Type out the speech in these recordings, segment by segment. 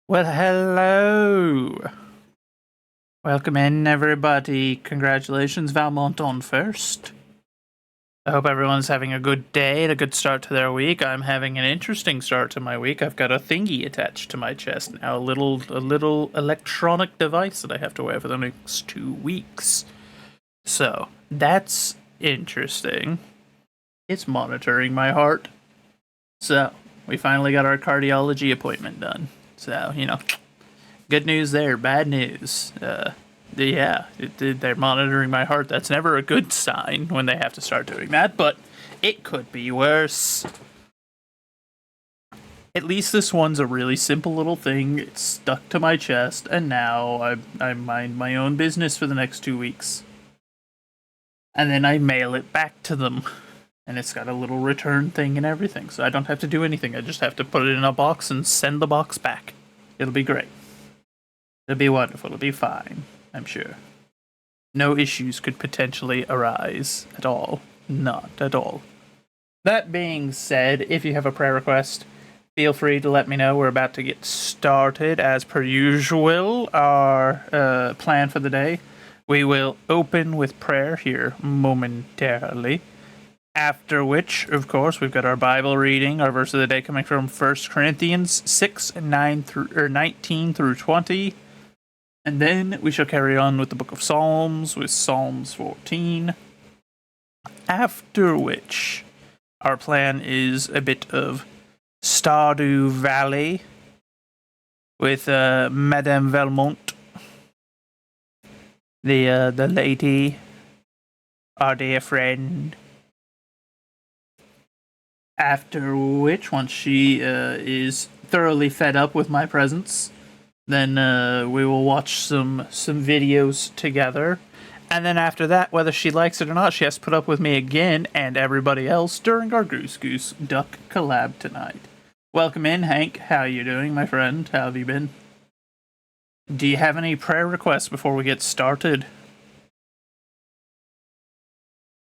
Well, hello. Welcome in, everybody. Congratulations, Valmont on first. I hope everyone's having a good day and a good start to their week. I'm having an interesting start to my week. I've got a thingy attached to my chest now, a little electronic device that I have to wear for the next 2 weeks. So, that's interesting. It's monitoring my heart. So, we finally got our cardiology appointment done. So, good news there, bad news. They're monitoring my heart. That's never a good sign when they have to start doing that, but it could be worse. At least this one's a really simple little thing. It's stuck to my chest, and now I mind my own business for the next 2 weeks. And then I mail it back to them. And it's got a little return thing and everything, so I don't have to do anything. I just have to put it in a box and send the box back. It'll be great. It'll be wonderful. It'll be fine, I'm sure. No issues could potentially arise at all. Not at all. That being said, if you have a prayer request, feel free to let me know. We're about to get started. As per usual, our plan for the day, we will open with prayer here momentarily. After which, of course, we've got our Bible reading, our verse of the day coming from 1 Corinthians 6, 19 through 20. And then we shall carry on with the book of Psalms, with Psalms 14. After which, our plan is a bit of Stardew Valley with Madame Valmont, the lady, our dear friend. After which, once she is thoroughly fed up with my presence, then we will watch some videos together. And then after that, whether she likes it or not, she has to put up with me again and everybody else during our Goose Duck collab tonight. Welcome in, Hank. How you doing, my friend? How have you been? Do you have any prayer requests before we get started?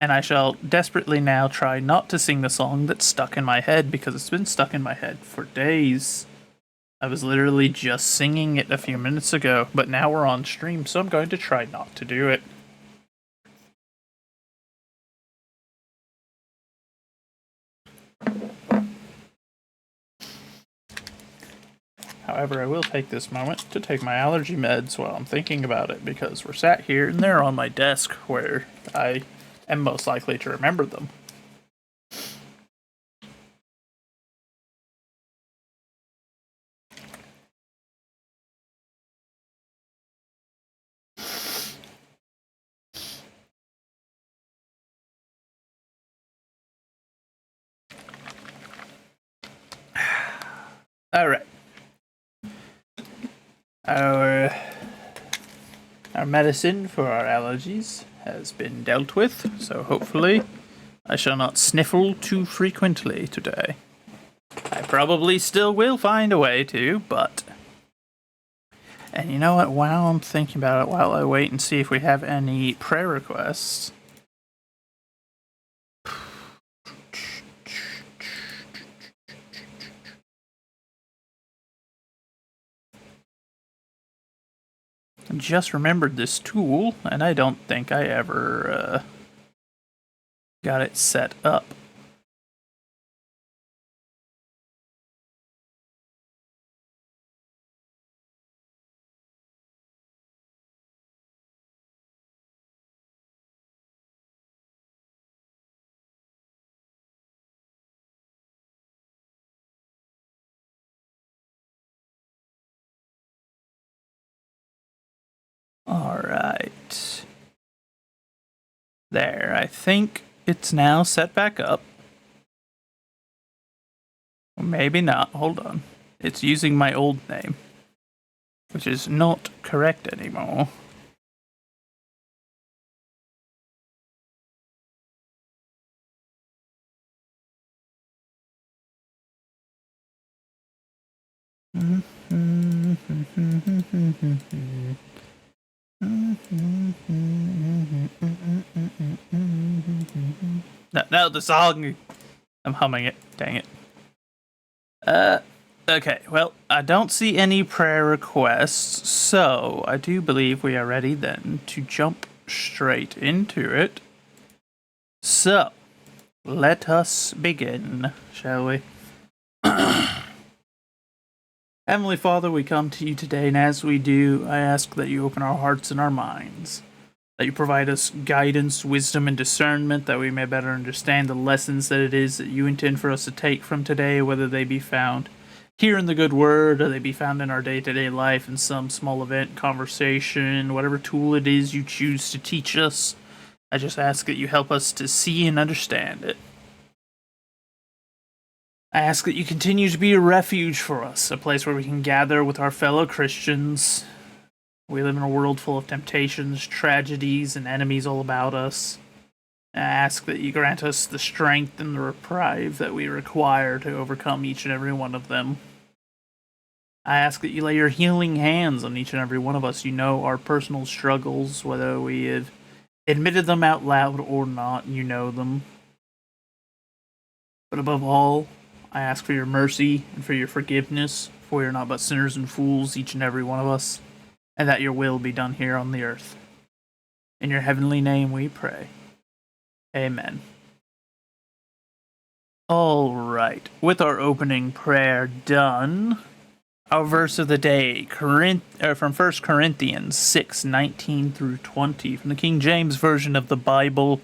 And I shall desperately now try not to sing the song that's stuck in my head, because it's been stuck in my head for days. I was literally just singing it a few minutes ago, but now we're on stream, so I'm going to try not to do it. However, I will take this moment to take my allergy meds while I'm thinking about it, because we're sat here and they're on my desk where I am most likely to remember them. Alright. Our medicine for our allergies has been dealt with, so hopefully I shall not sniffle too frequently today. I probably still will find a way to, but... And you know what, while I'm thinking about it, while I wait and see if we have any prayer requests... I just remembered this tool, and I don't think I ever got it set up. Alright. There, I think it's now set back up. Maybe not, hold on. It's using my old name, which is not correct anymore. No, the song. I'm humming it. Dang it. Okay, well, I don't see any prayer requests, so I do believe we are ready then to jump straight into it. So, let us begin, shall we? Heavenly Father, we come to you today, and as we do, I ask that you open our hearts and our minds, that you provide us guidance, wisdom, and discernment, that we may better understand the lessons that it is that you intend for us to take from today, whether they be found here in the good word, or they be found in our day-to-day life in some small event, conversation, whatever tool it is you choose to teach us. I just ask that you help us to see and understand it. I ask that you continue to be a refuge for us, a place where we can gather with our fellow Christians. We live in a world full of temptations, tragedies, and enemies all about us. I ask that you grant us the strength and the reprieve that we require to overcome each and every one of them. I ask that you lay your healing hands on each and every one of us. You know our personal struggles, whether we have admitted them out loud or not, you know them. But above all, I ask for your mercy and for your forgiveness, for we are not but sinners and fools, each and every one of us, and that your will be done here on the earth. In your heavenly name we pray. Amen. Alright, with our opening prayer done, our verse of the day from 1 Corinthians 6:19 through 20, from the King James Version of the Bible.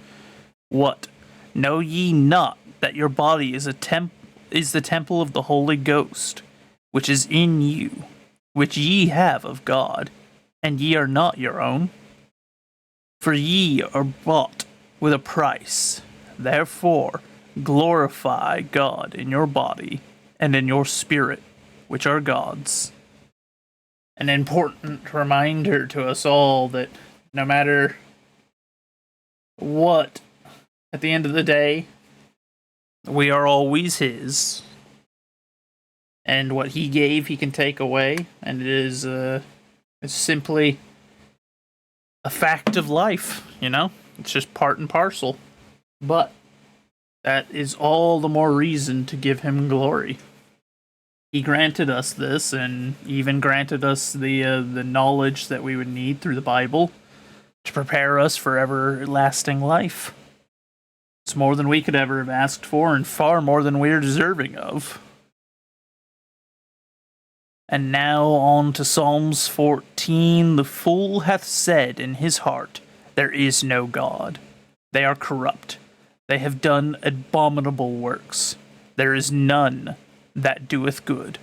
What? Know ye not that your body is the temple of the Holy Ghost, which is in you, which ye have of God, and ye are not your own? For ye are bought with a price. Therefore glorify God in your body and in your spirit, which are God's. An important reminder to us all that no matter what, at the end of the day, we are always His. And what He gave, He can take away, and it is it's simply a fact of life, you know? It's just part and parcel. But that is all the more reason to give Him glory. He granted us this, and even granted us the knowledge that we would need through the Bible to prepare us for everlasting life. It's more than we could ever have asked for, and far more than we are deserving of. And now on to Psalms 14. The fool hath said in his heart, there is no God. They are corrupt. They have done abominable works. There is none that doeth good.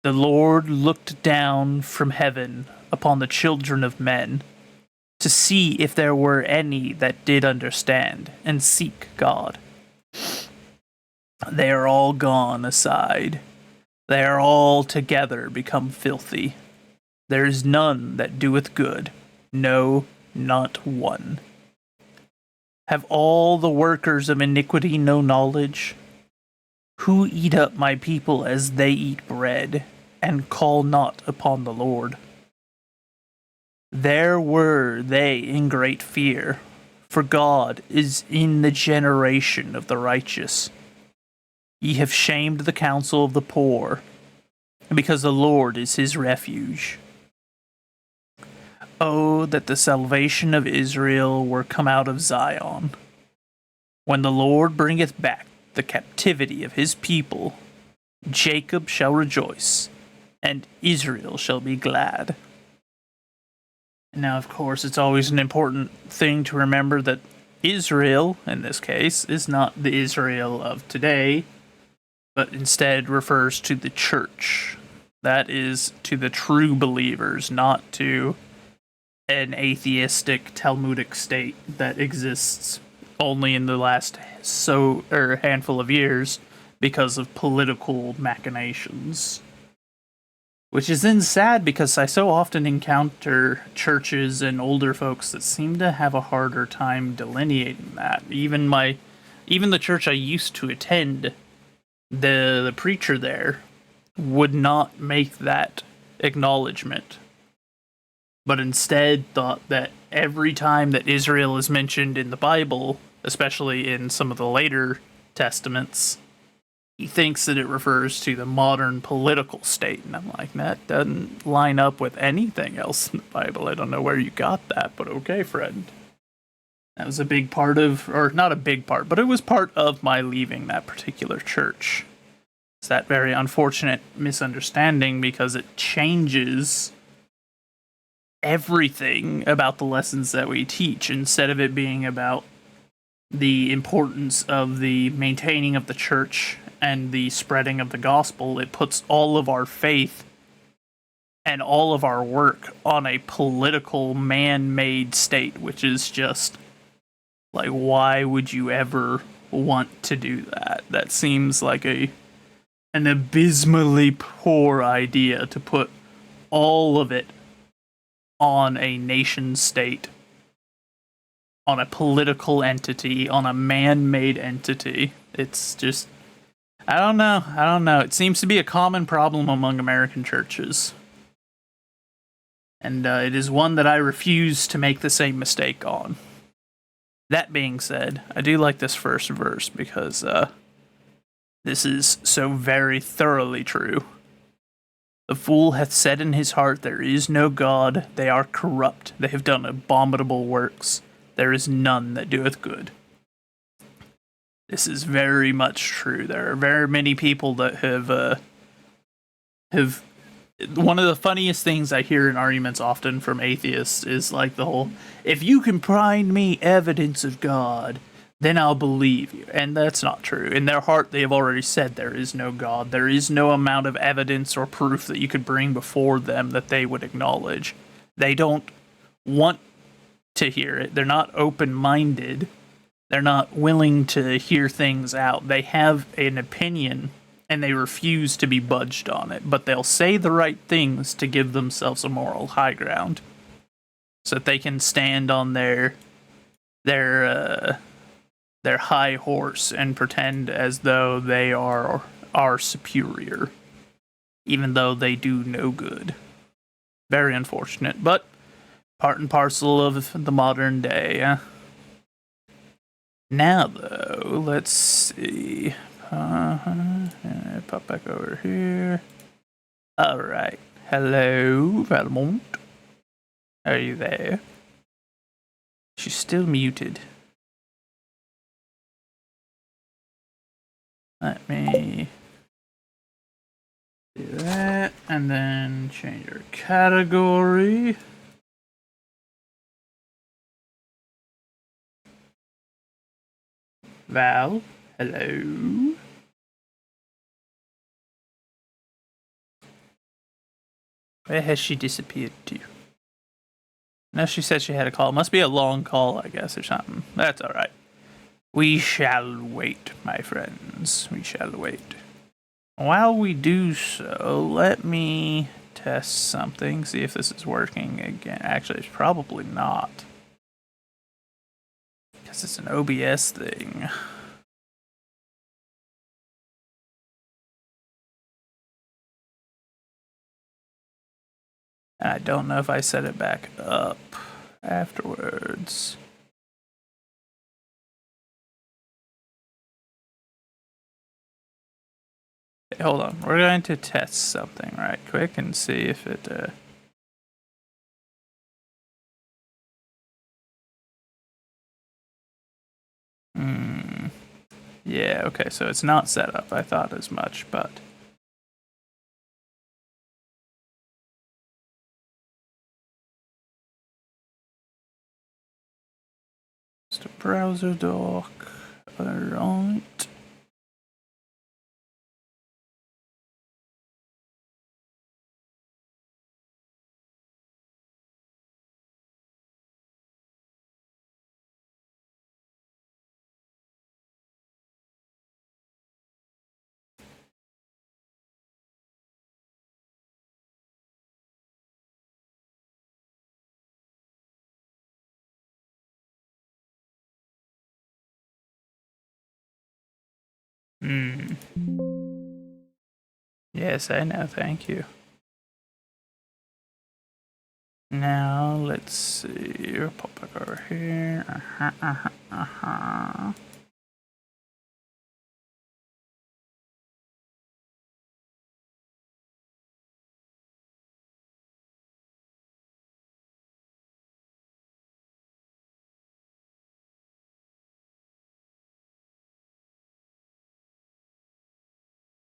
The Lord looked down from heaven upon the children of men, to see if there were any that did understand and seek God. They are all gone aside. They are all together become filthy. There is none that doeth good, no, not one. Have all the workers of iniquity no knowledge? Who eat up my people as they eat bread, and call not upon the Lord? There were they in great fear, for God is in the generation of the righteous. Ye have shamed the counsel of the poor, because the Lord is his refuge. Oh, that the salvation of Israel were come out of Zion. When the Lord bringeth back the captivity of his people, Jacob shall rejoice, and Israel shall be glad. Now, of course, it's always an important thing to remember that Israel, in this case, is not the Israel of today, but instead refers to the church. That is, to the true believers, not to an atheistic Talmudic state that exists only in the last handful of years because of political machinations. Which is then sad because I so often encounter churches and older folks that seem to have a harder time delineating that. Even the church I used to attend, the preacher there would not make that acknowledgement, but instead thought that every time that Israel is mentioned in the Bible, especially in some of the later testaments, he thinks that it refers to the modern political state. And I'm like, that doesn't line up with anything else in the Bible. I don't know where you got that, but okay, friend. That was a big part of, or not a big part, but it was part of my leaving that particular church. It's that very unfortunate misunderstanding because it changes everything about the lessons that we teach. Instead of it being about the importance of the maintaining of the church and the spreading of the gospel, it puts all of our faith and all of our work on a political man-made state, which is just like, why would you ever want to do that? That seems like an abysmally poor idea, to put all of it on a nation state, on a political entity, on a man-made entity. It's just, I don't know. It seems to be a common problem among American churches. And it is one that I refuse to make the same mistake on. That being said, I do like this first verse because this is so very thoroughly true. The fool hath said in his heart, there is no God. They are corrupt. They have done abominable works. There is none that doeth good. This is very much true. There are very many people that have. One of the funniest things I hear in arguments often from atheists is like the whole, if you can find me evidence of God, then I'll believe you. And that's not true. In their heart, they have already said there is no God. There is no amount of evidence or proof that you could bring before them that they would acknowledge. They don't want to hear it. They're not open-minded. They're not willing to hear things out. They have an opinion and they refuse to be budged on it, but they'll say the right things to give themselves a moral high ground, so that they can stand on their high horse and pretend as though they are superior, even though they do no good. Very unfortunate, but part and parcel of the modern day. Now, though, let's see. Pop back over here. Alright. Hello, Valmont. Are you there? She's still muted. Let me do that, and then change our category. Val, hello. Where has she disappeared to? No, she said she had a call. It must be a long call, I guess, or something. That's alright. We shall wait, my friends. We shall wait. While we do so, let me test something, see if this is working again. Actually, it's probably not, because it's an OBS thing. And I don't know if I set it back up afterwards. Okay, hold on. We're going to test something right quick and see if it... Yeah, okay, so it's not set up. I thought as much, but... Just a browser dock. Alright. Yes, I know, thank you. Now, let's see. We'll pop back over here.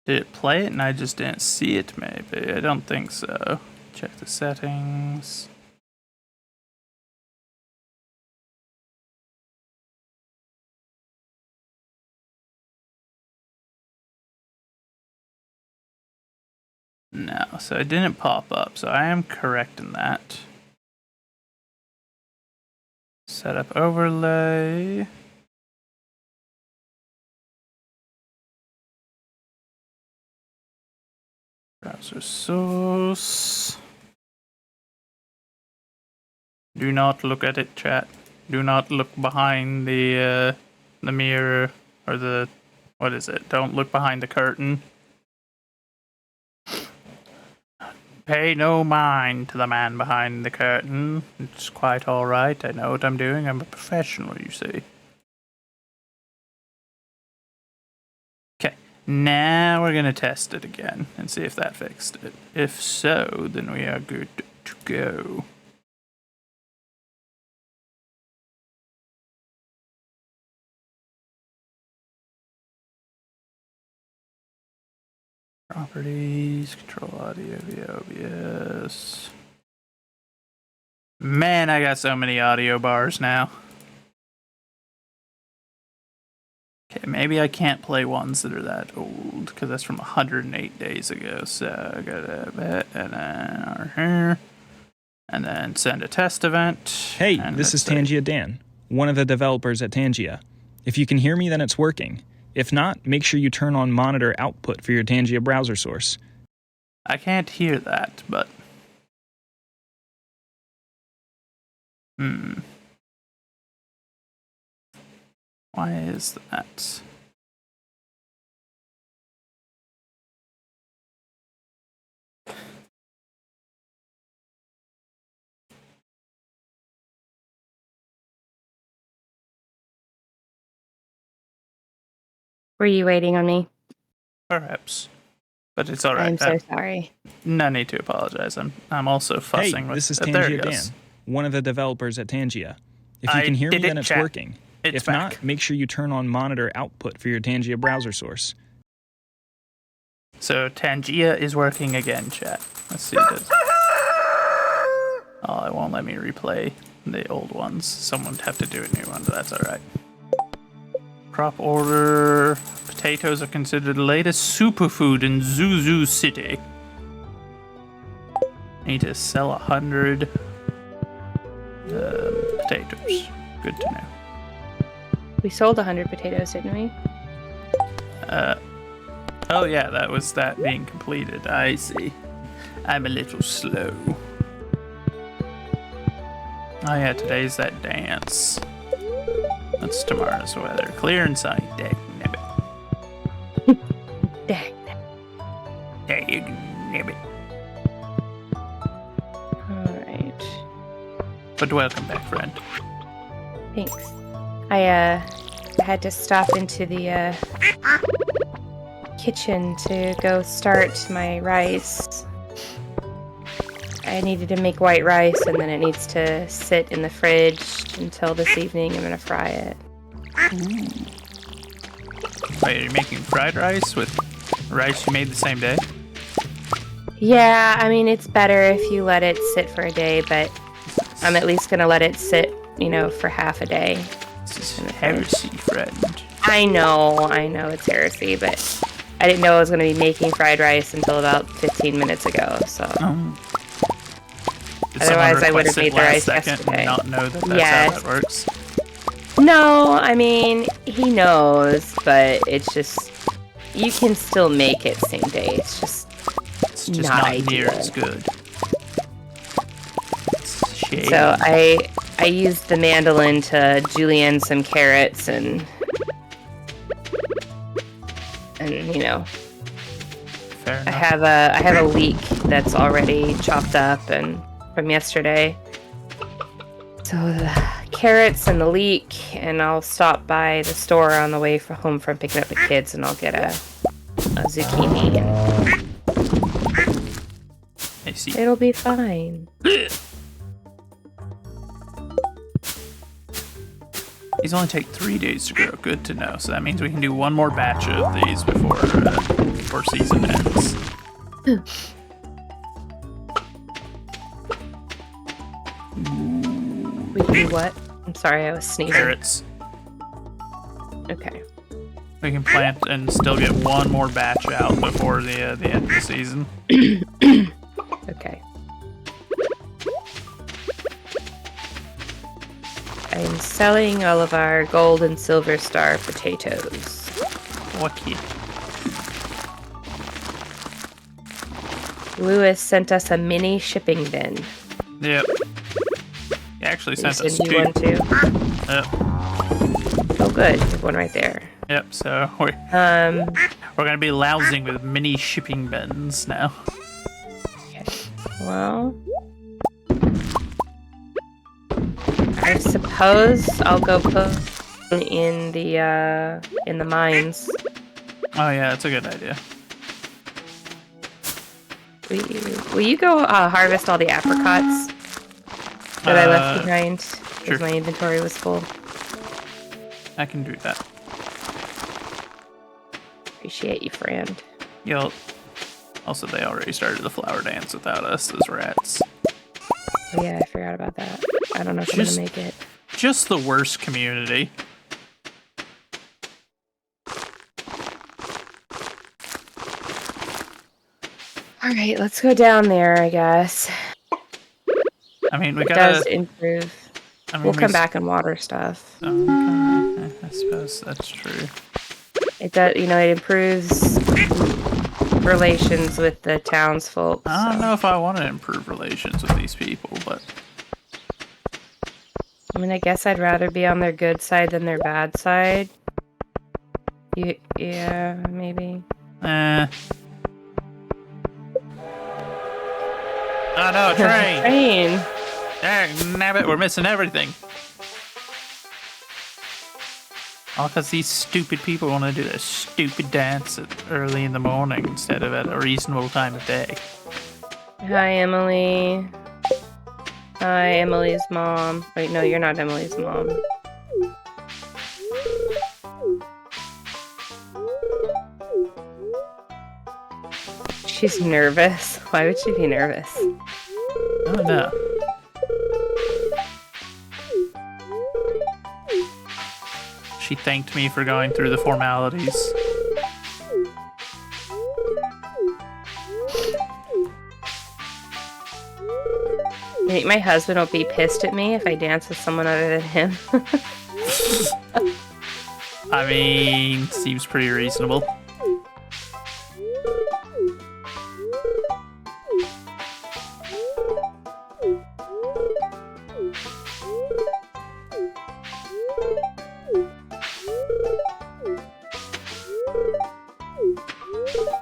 Did it play it and I just didn't see it, maybe? I don't think so. Check the settings. No, so it didn't pop up, so I am correct in that. Setup overlay. Browser source. Do not look at it, chat. Do not look behind the mirror or the, what is it? Don't look behind the curtain. Pay no mind to the man behind the curtain. It's quite all right. I know what I'm doing. I'm a professional, you see. Okay, now we're gonna test it again and see if that fixed it. If so, then we are good to go. Properties, control audio via OBS. Man, I got so many audio bars now. Okay, maybe I can't play ones that are that old, because that's from 108 days ago. So I gotta bet, and then over here, and then send a test event. Hey, this is Tangia Dan, one of the developers at Tangia. If you can hear me, then it's working. If not, make sure you turn on monitor output for your Tangia browser source. I can't hear that, but... Why is that? Were you waiting on me? Perhaps. But it's alright. I'm so sorry. No need to apologize. I'm also fussing with... Hey, this is Tangia Dan, one of the developers at Tangia. If you can hear me, then it's working. If not, make sure you turn on monitor output for your Tangia browser source. So Tangia is working again, chat. Let's see this. Oh, it won't let me replay the old ones. Someone would have to do a new one, but that's alright. Crop order. Potatoes are considered the latest superfood in Zuzu City. Need to sell 100 potatoes. Good to know. We sold 100 potatoes, didn't we? Oh yeah, that was that being completed. I see. I'm a little slow. Oh yeah, today's that dance. That's tomorrow's weather. Clear and sunny. Dag nabbit. Dag nabbit. Alright. But welcome back, friend. Thanks. I had to stop into the kitchen to go start my rice. I needed to make white rice, and then it needs to sit in the fridge until this evening. I'm gonna fry it. Wait, are you making fried rice with rice you made the same day? Yeah, I mean, it's better if you let it sit for a day, but I'm at least gonna let it sit, for half a day. This is heresy, friend. I know it's heresy, but I didn't know I was gonna be making fried rice until about 15 minutes ago, so... Otherwise, I would have made the rice yesterday. And not know that that's how that works. No, I mean, he knows, but it's just... You can still make it same day. It's just not near as good. It's a shame. So I used the mandolin to julienne some carrots and Fair enough. I have a leek that's already chopped up and from yesterday. So the carrots and the leek, and I'll stop by the store on the way home from picking up the kids, and I'll get a zucchini. I see. It'll be fine. These only take 3 days to grow. Good to know. So that means we can do one more batch of these before season ends. We can do what? I'm sorry, I was sneezing. Carrots. Okay. We can plant and still get one more batch out before the end of the season. Okay. I am selling all of our gold and silver star potatoes. Lucky. Lewis sent us a mini shipping bin. Yep. He actually Did sent you us send you one too? Yep. Oh, good. There's one right there. Yep. So we're gonna be lousing with mini shipping bins now. Okay. Well, I suppose I'll go put in the mines. Oh yeah, that's a good idea. Will you go harvest all the apricots that I left behind? Sure. Because my inventory was full. I can do that. Appreciate you, friend. Yo. Also, they already started the flower dance without us, those rats. Oh yeah, I forgot about that. I don't know if I'm gonna make it. Just the worst community. Alright, let's go down there, I guess. I mean, we It gotta... does improve. I mean, We'll come back and water stuff. Okay, I suppose that's true. It does, it improves relations with the townsfolk. I don't know if I want to improve relations with these people, but... I mean, I guess I'd rather be on their good side than their bad side. Yeah, maybe. Oh no, a train! Train! Nabbit, we're missing everything. All because these stupid people want to do their stupid dance early in the morning instead of at a reasonable time of day. Hi, Emily. Hi, Emily's mom. Wait, no, you're not Emily's mom. She's nervous. Why would she be nervous? Oh no. She thanked me for going through the formalities. You think my husband will be pissed at me if I dance with someone other than him? I mean, seems pretty reasonable.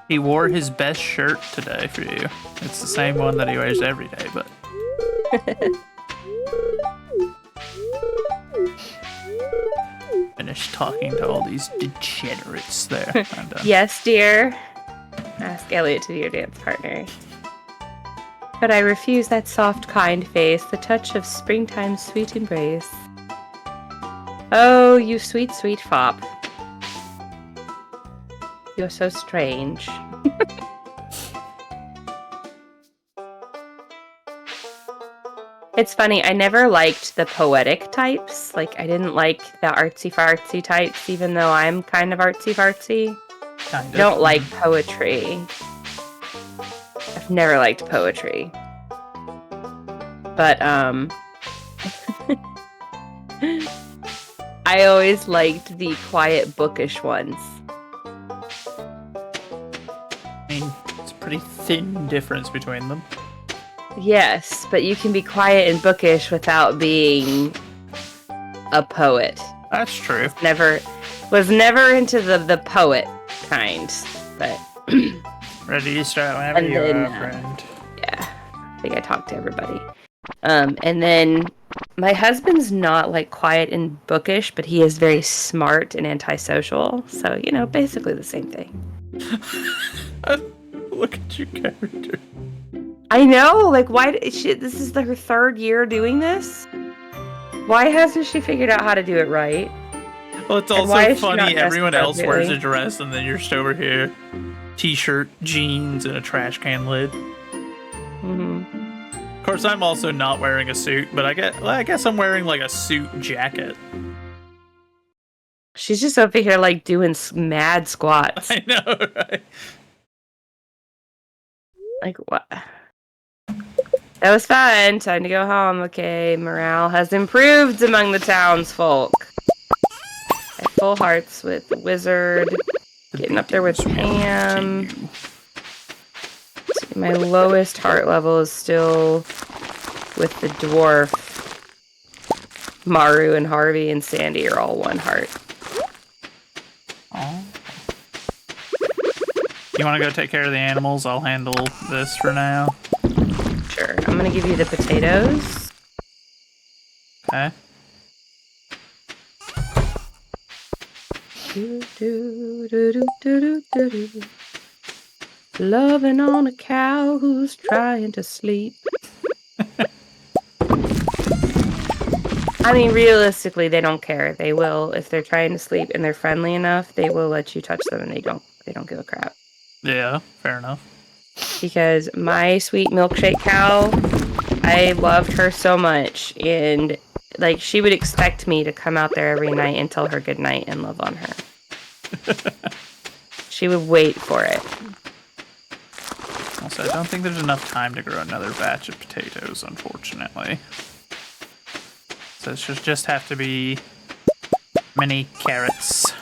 He wore his best shirt today for you. It's the same one that he wears every day, but... Finished talking to all these degenerates there. I'm done. Yes, dear. Ask Elliot to be your dance partner. But I refuse that soft, kind face, the touch of springtime's sweet embrace. Oh, you sweet, sweet fop. You're so strange. It's funny, I never liked the poetic types. Like, I didn't like the artsy-fartsy types, even though I'm kind of artsy-fartsy. Kind of. I don't like poetry. I've never liked poetry. But, I always liked the quiet, bookish ones. I mean, it's a pretty thin difference between them. Yes, but you can be quiet and bookish without being a poet. That's true. Was never into the poet kind, but Ready to start whenever you are, friend. yeah, I think I talked to everybody. And then my husband's not like quiet and bookish, but he is very smart and antisocial. So, basically the same thing. Look at your character. I know, like, why? This is her third year doing this. Why hasn't she figured out how to do it right? Well, it's And why also is she not funny. dressed Everyone else wears a appropriately? dress, and then you're just over here, t-shirt, jeans, and a trash can lid. Hmm. Of course, I'm also not wearing a suit, but I guess I'm wearing like a suit jacket. She's just over here like doing mad squats. I know, right? Like what? That was fun. Time to go home. Okay, morale has improved among the townsfolk. At full hearts with the wizard. Getting up there with Pam. My lowest heart level is still with the dwarf. Maru and Harvey and Sandy are all one heart. Oh. You want to go take care of the animals? I'll handle this for now. Sure. I'm gonna give you the potatoes. Okay. Loving on a cow who's trying to sleep. I mean, realistically, they don't care. They will, if they're trying to sleep and they're friendly enough, they will let you touch them, and they don't give a crap. Yeah, fair enough. Because my sweet milkshake cow, I loved her so much, and like she would expect me to come out there every night and tell her good night and love on her. She would wait for it. Also, I don't think there's enough time to grow another batch of potatoes, unfortunately. So it should just have to be mini carrots.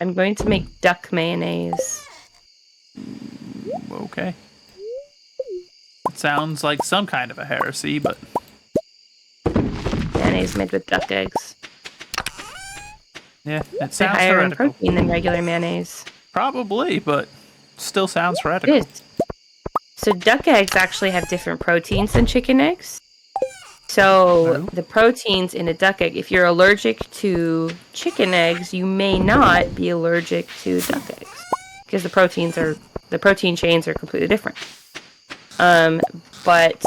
I'm going to make duck mayonnaise. Okay. It sounds like some kind of a heresy, but Mayonnaise made with duck eggs. yeah, it It's sounds higher in heretical. protein than regular mayonnaise. Probably, but still sounds It heretical. is. So duck eggs actually have different proteins than chicken eggs. So Oh. the proteins in a duck egg, if you're allergic to chicken eggs, you may not be allergic to duck eggs because the protein chains are completely different. But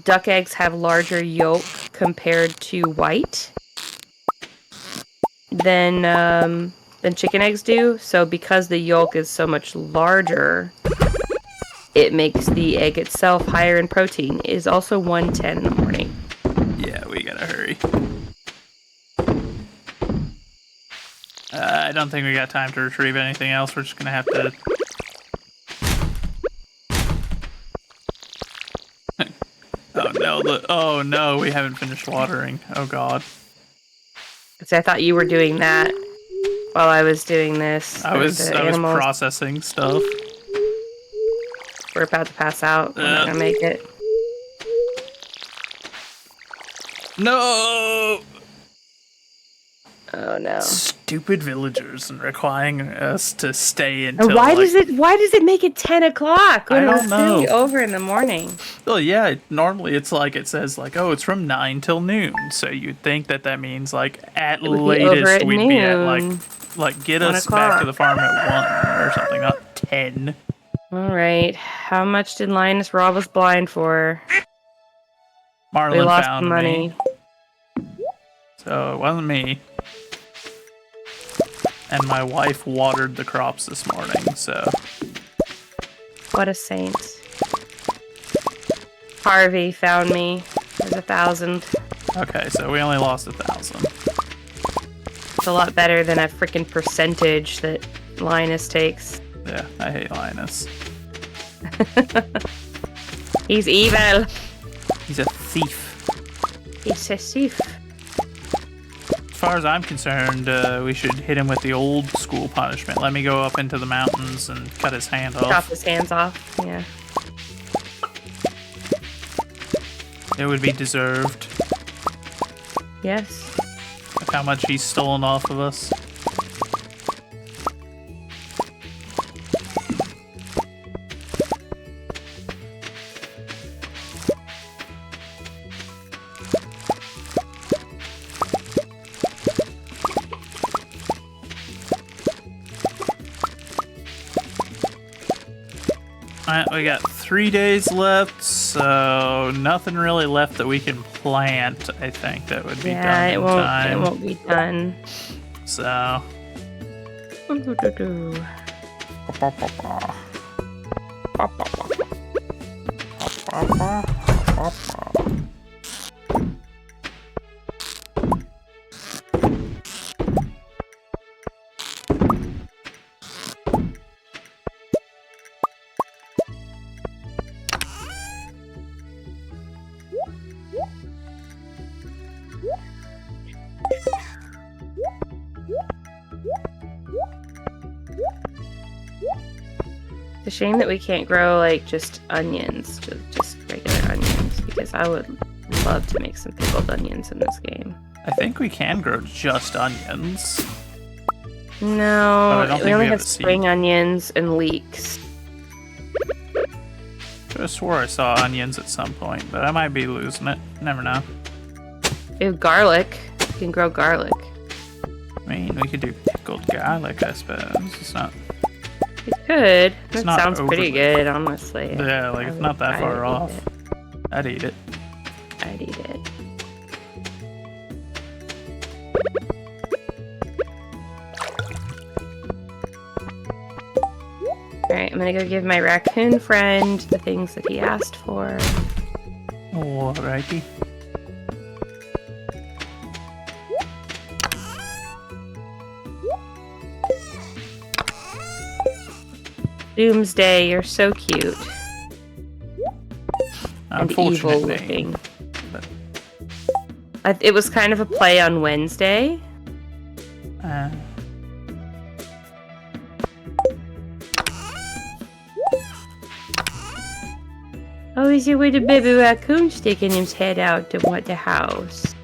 duck eggs have larger yolk compared to white than chicken eggs do. So because the yolk is so much larger, it makes the egg itself higher in protein. It is also 1:10 in the morning. Yeah, we gotta hurry. I don't think we got time to retrieve anything else. We're just gonna have to... Oh no, we haven't finished watering. Oh god. So I thought you were doing that while I was doing this. I was Animals processing stuff. were about to pass out. We're not gonna make it. No! Oh no. Stupid villagers and requiring us to stay until And why does it make it 10 o'clock when I it was don't know. clearly over in the morning? Well, yeah, normally it's like it says like, oh, it's from 9 till noon. So you'd think that means like at It would be over latest at we'd be at noon. like get 1 us back to o'clock. the farm at 1 or something, not 10. All right. How much did Linus rob us blind for? Marlon We lost found the money. me, so it wasn't me. And my wife watered the crops this morning, so What a saint. Harvey found me. There's 1,000. okay, so we only lost 1,000. It's a lot better than a freaking percentage that Linus takes. Yeah, I hate Linus. He's evil. He's a thief. He's a thief. As far as I'm concerned, we should hit him with the old school punishment. Let me go up into the mountains and cut his hand Chop off. his hands off. Yeah. It would be deserved. Yes. Look how much he's stolen off of us. Alright, we got 3 days left, so nothing really left that we can plant, I think, that would be done in time. It won't be done. So... It's a shame that we can't grow like just onions, just regular onions, because I would love to make some pickled onions in this game. I think we can grow just onions. No, we only have a seed. spring onions and leeks. I could have swore I saw onions at some point, but I might be losing it. Never know. We have garlic. You can grow garlic. I mean, we could do pickled garlic, I suppose. It's not... You could. That not sounds pretty overly- good, honestly. Yeah, like, it's not that far off. I'd eat it. I'd eat it. Alright, I'm gonna go give my raccoon friend the things that he asked for. Alrighty. Doomsday, you're so cute. And evil Unfortunate looking. name. But, It was kind of a play on Wednesday. Oh, is it with a baby raccoon sticking his head out of the house?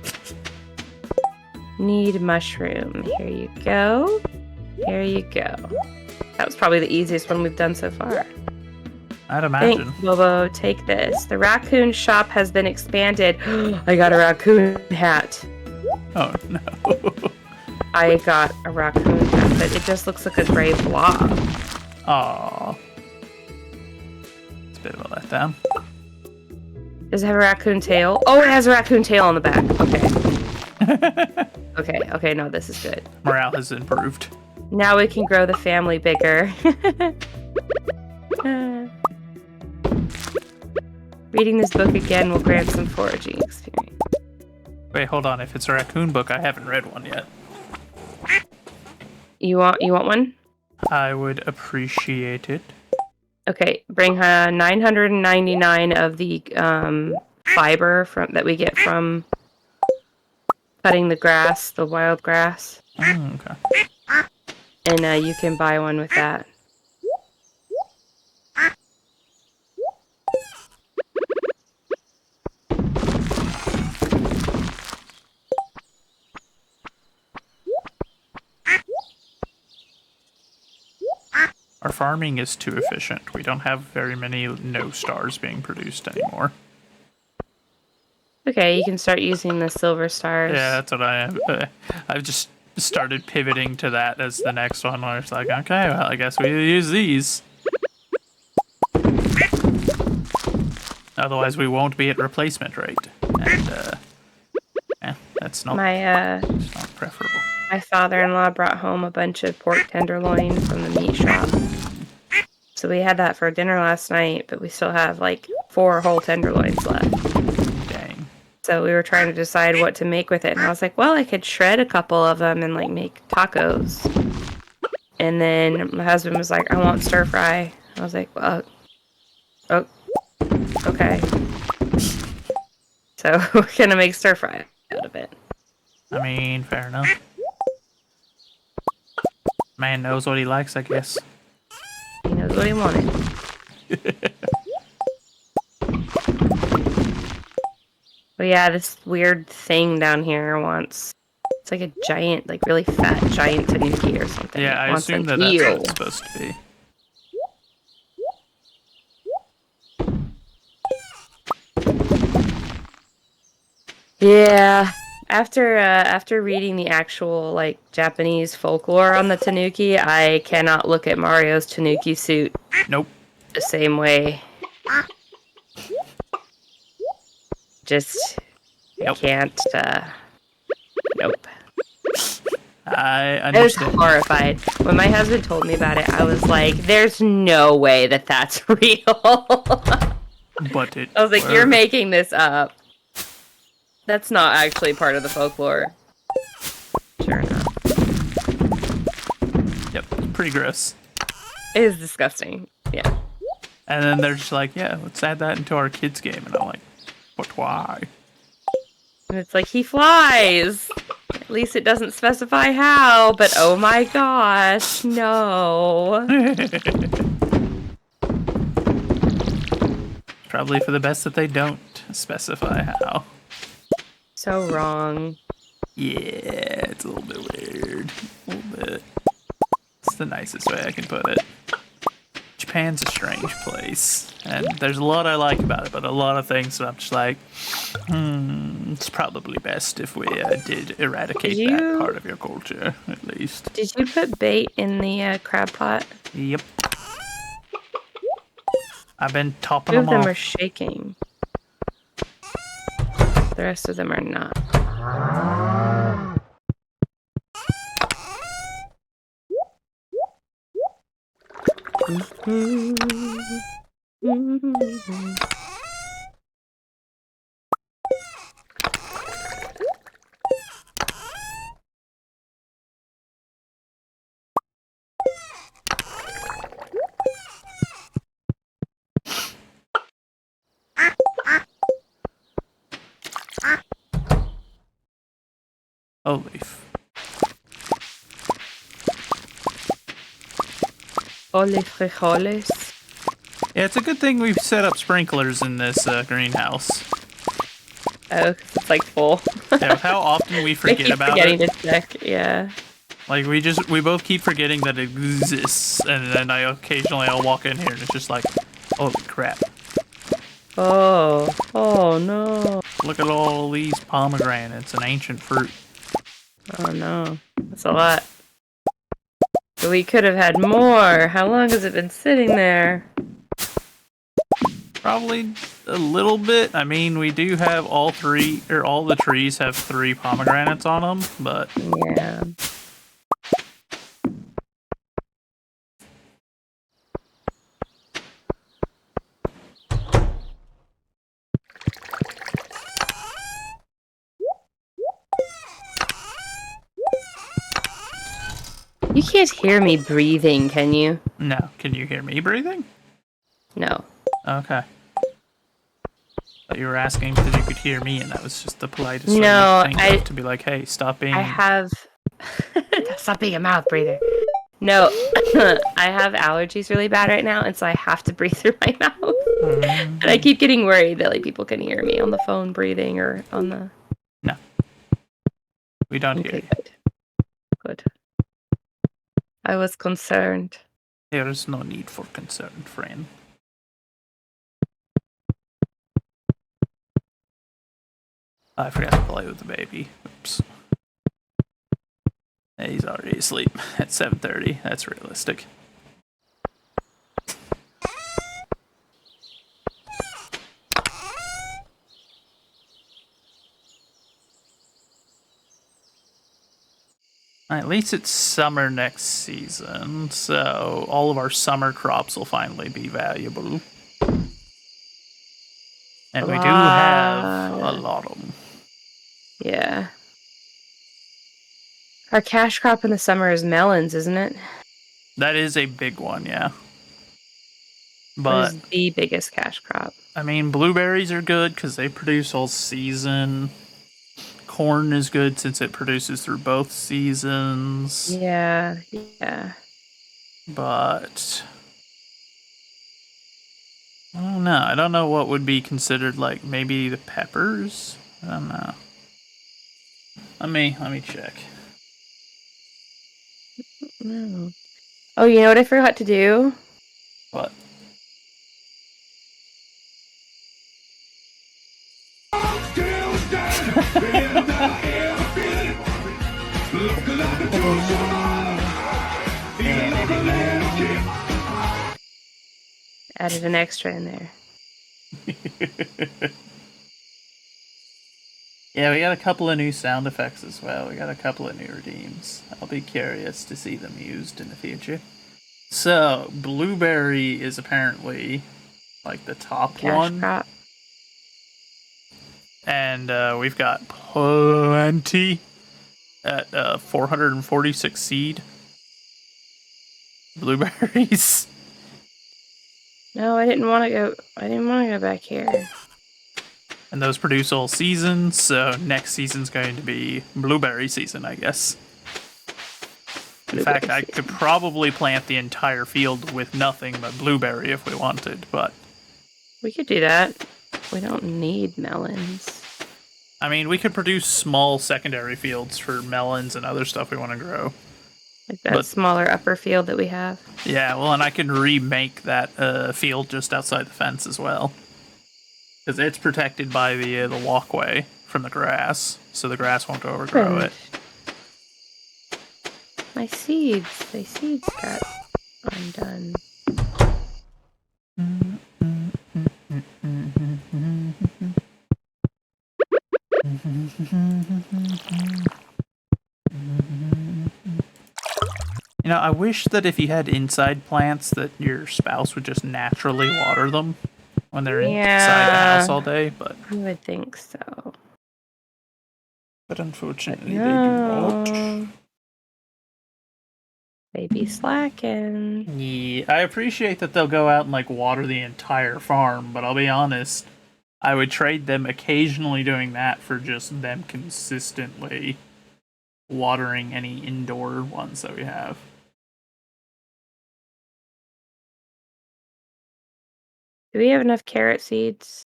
Need mushroom. Here you go. Here you go. That was probably the easiest one we've done so far. I'd imagine. Thanks, Bobo. Take this. The raccoon shop has been expanded. I got a raccoon hat. Oh, no. I got a raccoon hat, but it just looks like a gray blob. Aww. It's a bit of a letdown. Does it have a raccoon tail? Oh, it has a raccoon tail on the back. Okay. Okay, no, this is good. Morale has improved. Now we can grow the family bigger. Reading this book again will grant some foraging experience. Wait, hold on. If it's a raccoon book, I haven't read one yet. You want one? I would appreciate it. Okay, bring 999 of the fiber that we get from cutting the grass, the wild grass. Oh, okay. And you can buy one with that. Our farming is too efficient. We don't have very many no stars being produced anymore. Okay, you can start using the silver stars. Yeah, that's what I've just started pivoting to that as the next one where it's like, okay, well, I guess we use these. Otherwise we won't be at replacement rate. And that's not, it's not preferable. My father-in-law brought home a bunch of pork tenderloin from the meat shop. So we had that for dinner last night, but we still have like 4 whole tenderloins left. Dang. So we were trying to decide what to make with it. And I was like, well, I could shred a couple of them and like make tacos. And then my husband was like, I want stir fry. I was like, well, oh, okay. So we're gonna make stir fry out of it. I mean, fair enough. Man knows what he likes, I guess. He knows what he wanted. But yeah, this weird thing down here wants... It's like a giant, like really fat giant tanuki or something. Yeah, It I wants assume an that that's what eel. it's supposed to be. Yeah. After reading the actual like Japanese folklore on the tanuki, I cannot look at Mario's tanuki suit. Nope. the same way. Just Nope. can't. Nope. I I was understand. horrified when my husband told me about it. I was like, "There's no way that that's real." But it I was like, "You're worked. making this up. That's not actually part of the folklore." Sure enough, Yep, it's pretty gross. it is disgusting. Yeah. And then they're just like, yeah, let's add that into our kids' game. And I'm like, but why? And it's like, he flies. At least it doesn't specify how, but oh my gosh, no. Probably for the best that they don't specify how. So wrong. Yeah, it's a little bit weird. A little bit. It's the nicest way I can put it. Japan's a strange place, and there's a lot I like about it, but a lot of things that I'm just like, it's probably best if we did eradicate that part of your culture, at least. Did you put bait in the crab pot? Yep. I've been topping Two of them them off. are shaking. The rest of them are not. Oh, leaf. Ole frijoles. Yeah, it's a good thing we've set up sprinklers in this greenhouse. Oh, 'cause it's like full. Yeah, with how often we I forget keep about forgetting it. to check. Yeah. Like we both keep forgetting that it exists, and then I'll walk in here and it's just like, holy crap! Oh. Oh no. Look at all these pomegranates, an ancient fruit. Oh no. That's a lot. We could have had more. How long has it been sitting there? Probably a little bit. I mean, we do have all the trees have 3 pomegranates on them, but Yeah. You can't hear me breathing, can you? no. Can you hear me breathing? No. Okay. Thought you were asking because you could hear me, and that was just the politest way No, to think of to be like, hey, stop being. I have. Stop being a mouth breather. No, I have allergies really bad right now, and so I have to breathe through my mouth. And I keep getting worried that like people can hear me on the phone breathing or on the. No. We don't hear you. Good. Good. I was concerned. There is no need for concern, friend. I forgot to play with the baby. Oops. He's already asleep at 7:30. That's realistic. At least it's summer next season, so all of our summer crops will finally be valuable. And we do have a lot of them. Yeah. Our cash crop in the summer is melons, isn't it? That is a big one, yeah. What But is the biggest cash crop? I mean, blueberries are good because they produce all season. Corn is good since it produces through both seasons. Yeah. But I don't know. I don't know what would be considered like maybe the peppers. I don't know. Let me check. No. Oh, you know what I forgot to do? What? Added an extra in there. Yeah, we got a couple of new sound effects as well. We got a couple of new redeems. I'll be curious to see them used in the future. So, blueberry is apparently like the top Cash one. crop. And we've got plenty at 446 seed blueberries. No, I didn't want to go. I didn't want to go back here. And those produce all season, so next season's going to be blueberry season, I guess. In fact, I could probably plant the entire field with nothing but blueberry if we wanted, but... We could do that. We don't need melons. I mean, we could produce small secondary fields for melons and other stuff we want to grow. Like that smaller upper field that we have. Yeah, well, and I can remake that field just outside the fence as well. Because it's protected by the walkway from the grass, so the grass won't overgrow it. My seeds got undone. You know, I wish that if you had inside plants that your spouse would just naturally water them when they're inside the house all day, but... You would think so. But unfortunately, they do not. They be slacking. Yeah, I appreciate that they'll go out and, like, water the entire farm, but I'll be honest, I would trade them occasionally doing that for just them consistently watering any indoor ones that we have. Do we have enough carrot seeds?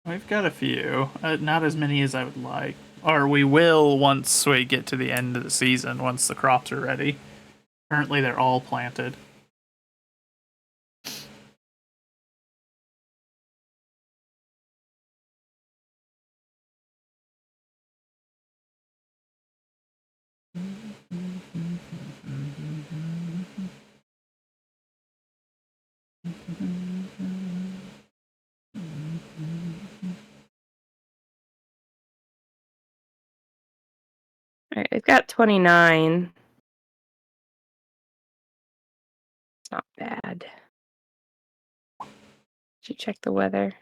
We've got a few. Not as many as I would like. Or we will once we get to the end of the season, once the crops are ready. Currently, they're all planted. Alright, we've got 29. It's not bad. Should check the weather.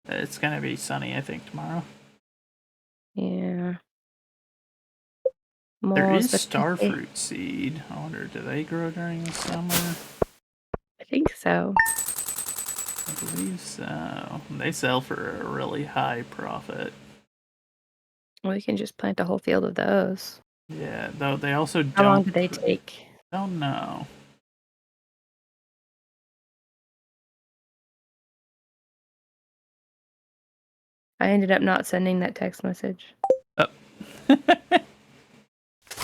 It's gonna be sunny, I think, tomorrow. Yeah. There is starfruit seed. I wonder, do they grow during the summer? I think so. I believe so. They sell for a really high profit. We can just plant a whole field of those. Yeah, though they also don't... How long do they take? Don't know. I ended up not sending that text message. Oh.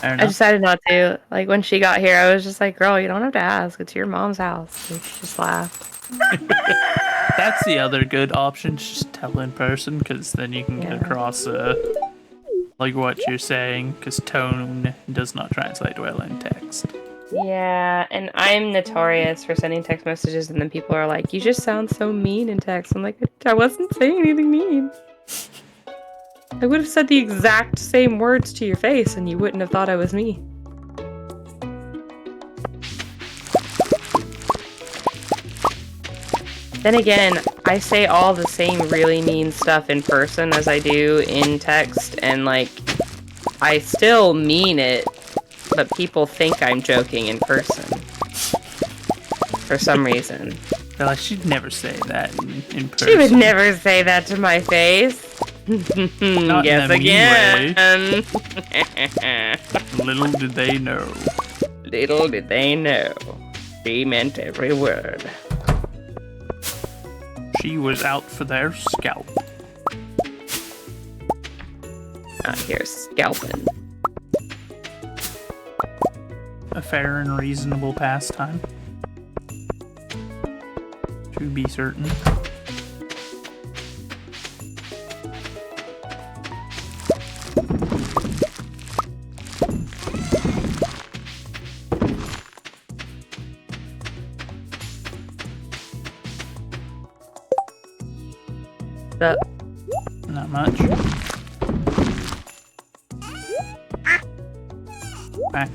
I decided not to. Like, when she got here, I was just like, girl, you don't have to ask. It's your mom's house. And she just laughed. That's the other good option. Just tell in person, because then you can get across like what you're saying, because tone does not translate well in text. Yeah, and I'm notorious for sending text messages, and then people are like, you just sound so mean in text. I'm like, I wasn't saying anything mean. I would have said the exact same words to your face, and you wouldn't have thought I was me. Then again, I say all the same really mean stuff in person as I do in text, and like, I still mean it, but people think I'm joking in person. For some reason. Well, she'd never say that in person. She would never say that to my face. Not Guess in a again. Little did they know. Little did they know. She meant every word. She was out for their scalp. Out here scalping. A fair and reasonable pastime. To be certain. But Not much. Back.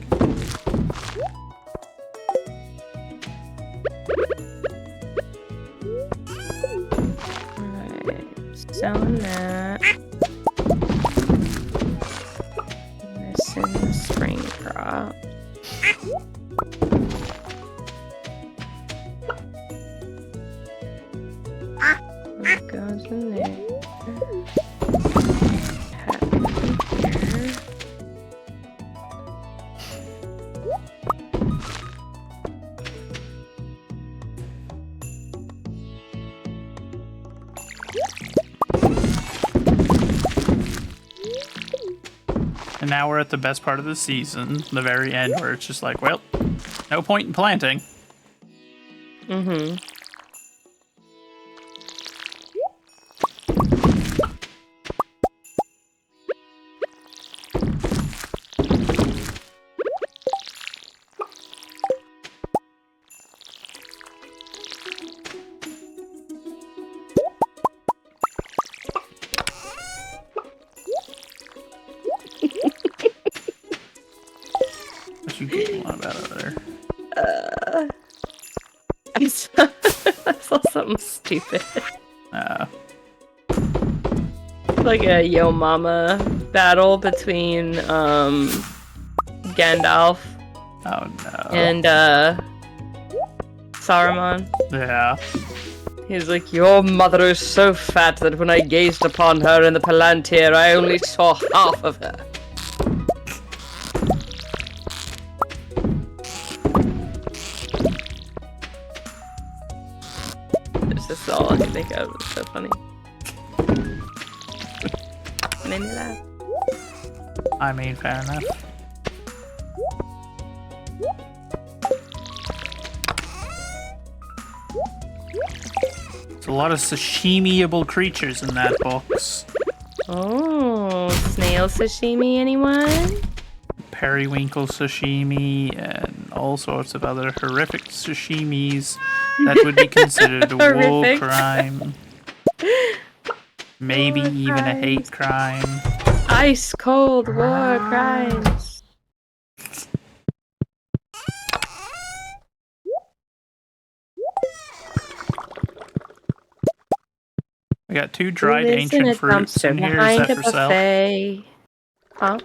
alright, selling that. This in the spring crop. That goes in there. Hat in here. And now we're at the best part of the season, the very end, where it's just like, well, no point in planting. Mm-hmm. What you getting on about over there? I saw, I saw something stupid. Like a Yo Mama battle between Gandalf Oh no. and Saruman. Yeah. He's like, your mother is so fat that when I gazed upon her in the Palantir, I only saw half of her. This is all I can think of. It's so funny. Made me laugh. I mean, fair enough. There's a lot of sashimi-able creatures in that box. Oh, snail sashimi, anyone? Periwinkle sashimi and all sorts of other horrific sashimis that would be considered a war Horrific. crime. Maybe War even a hate crimes. crime. Ice cold war crimes. We got 2 dried Who lives in ancient a fruits dumpster in here. Is behind that a for sale? buffet? Huh?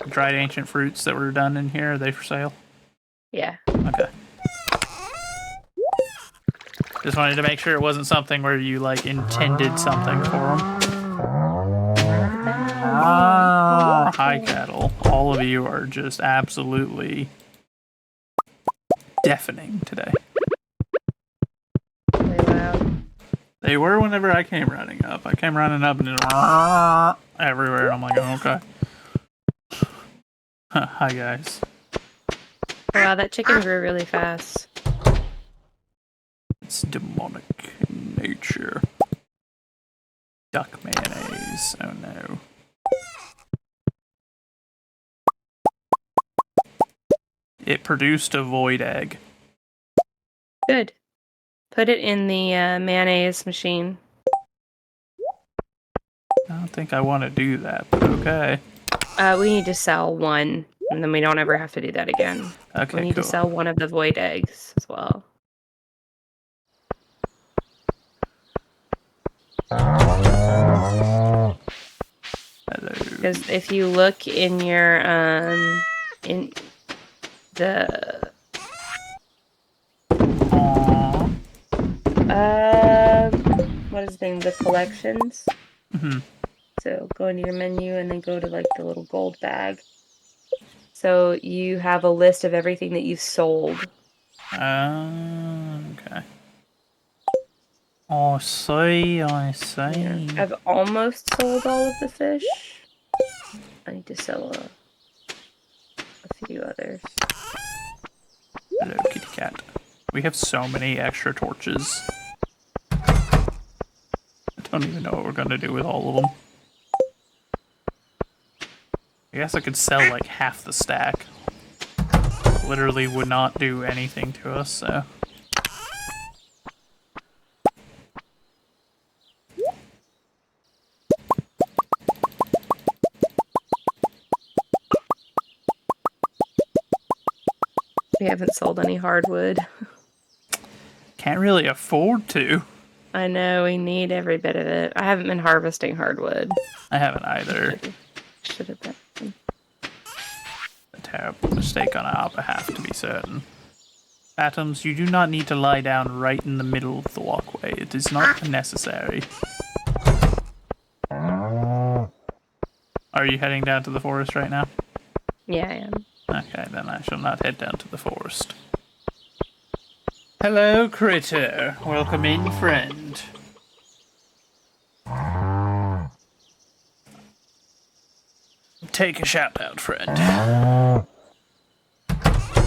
Dried ancient fruits that were done in here, are they for sale? Yeah. Okay. Just wanted to make sure it wasn't something where you, like, intended something for them. Hi, cattle. All of you are just absolutely deafening today. Really loud. They were whenever I came running up. I came running up and just everywhere, and I'm like, oh, okay. Hi, guys. Wow, that chicken grew really fast. It's demonic in nature. Duck mayonnaise. Oh no. It produced a void egg. Good. Put it in the mayonnaise machine. I don't think I want to do that, but okay. We need to sell one, and then we don't ever have to do that again. Okay, We need cool. to sell one of the void eggs as well. Hello. Because if you look in your in the Aww. what is the name? The collections. Mhm. So go into your menu and then go to like the little gold bag. So you have a list of everything that you've sold. Okay. I see, I see. Yeah. I've almost sold all of the fish. I need to sell a few others. Hello, kitty cat. We have so many extra torches. I don't even know what we're gonna do with all of them. I guess I could sell like half the stack. Literally would not do anything to us, so. haven't sold any hardwood. Can't really afford to. I know, we need every bit of it. I haven't been harvesting hardwood. I haven't either. Should have been. A terrible mistake on our behalf, to be certain. Atoms, you do not need to lie down right in the middle of the walkway. It is not necessary. Are you heading down to the forest right now? Yeah, I am. Okay, then I shall not head down to the forest. Hello, critter. Welcome in, friend. Take a shout out, friend.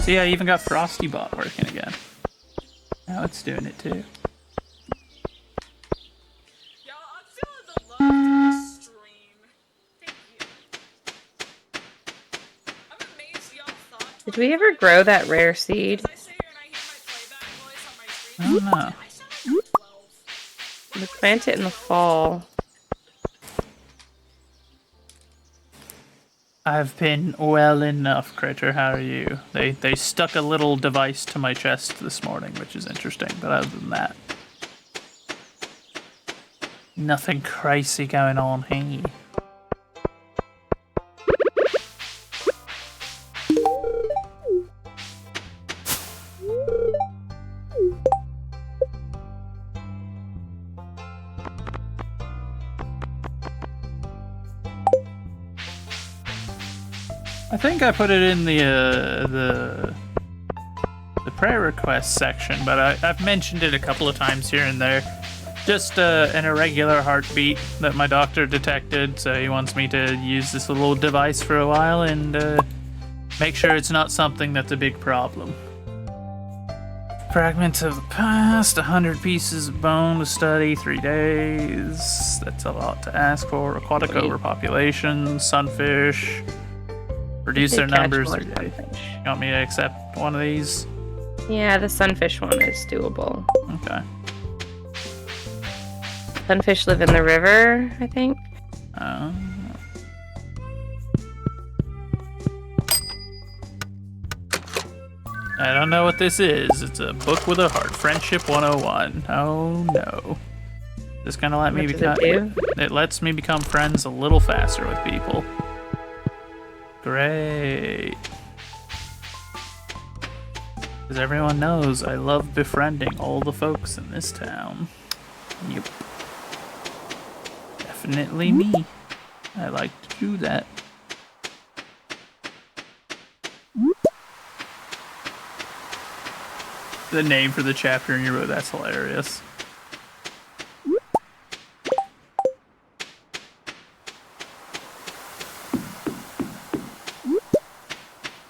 See, I even got FrostyBot working again. Now it's doing it too. Y'all, I'm feeling the love to the stream. Thank you. I'm amazed y'all thought. Did we ever grow that rare seed? I sit here and I hear my playback voice on my stream. I don't know. I sound like I'm 12. We plant it in the fall. I've been well enough, critter. How are you? They stuck a little device to my chest this morning, which is interesting, but other than that, nothing crazy going on here. I think I put it in the prayer request section, but I've mentioned it a couple of times here and there. Just an irregular heartbeat that my doctor detected, so he wants me to use this little device for a while and make sure it's not something that's a big problem. Fragments of the past, 100 pieces of bone to study, 3 days. That's a lot to ask for. Aquatic overpopulation, sunfish. Reduce their numbers. You want me to accept one of these? Yeah, the sunfish one is doable. Okay. Sunfish live in the river, I think. I don't know what this is. It's a book with a heart. Friendship 101. Oh no. Just gonna let me become. It lets me become friends a little faster with people. Great. Because everyone knows I love befriending all the folks in this town. Yep. Definitely me. I like to do that. The name for the chapter in your row, that's hilarious.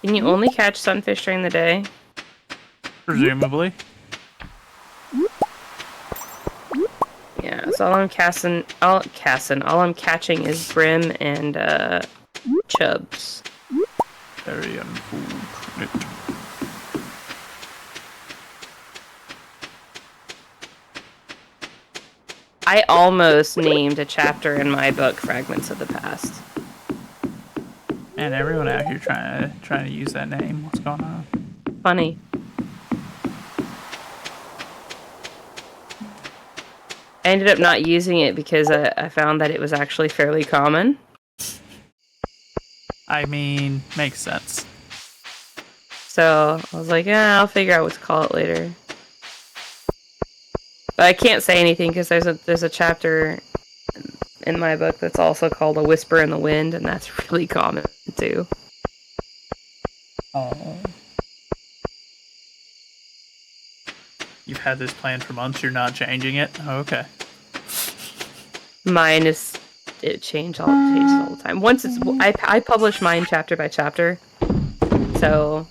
Can you only catch sunfish during the day? Presumably. Yeah, so all I'm all I'm catching is brim and chubs. Very unfortunate. I almost named a chapter in my book Fragments of the Past. And everyone out here trying to use that name. What's going on? Funny. I ended up not using it because I found that it was actually fairly common. I mean, makes sense. So I was like, yeah, I'll figure out what to call it later. But I can't say anything because there's a chapter in my book that's also called A Whisper in the Wind, and that's really common too. Oh. You've had this plan for months, you're not changing it? Oh, okay. Mine is it changes all the time. Once it's I publish mine chapter by chapter, so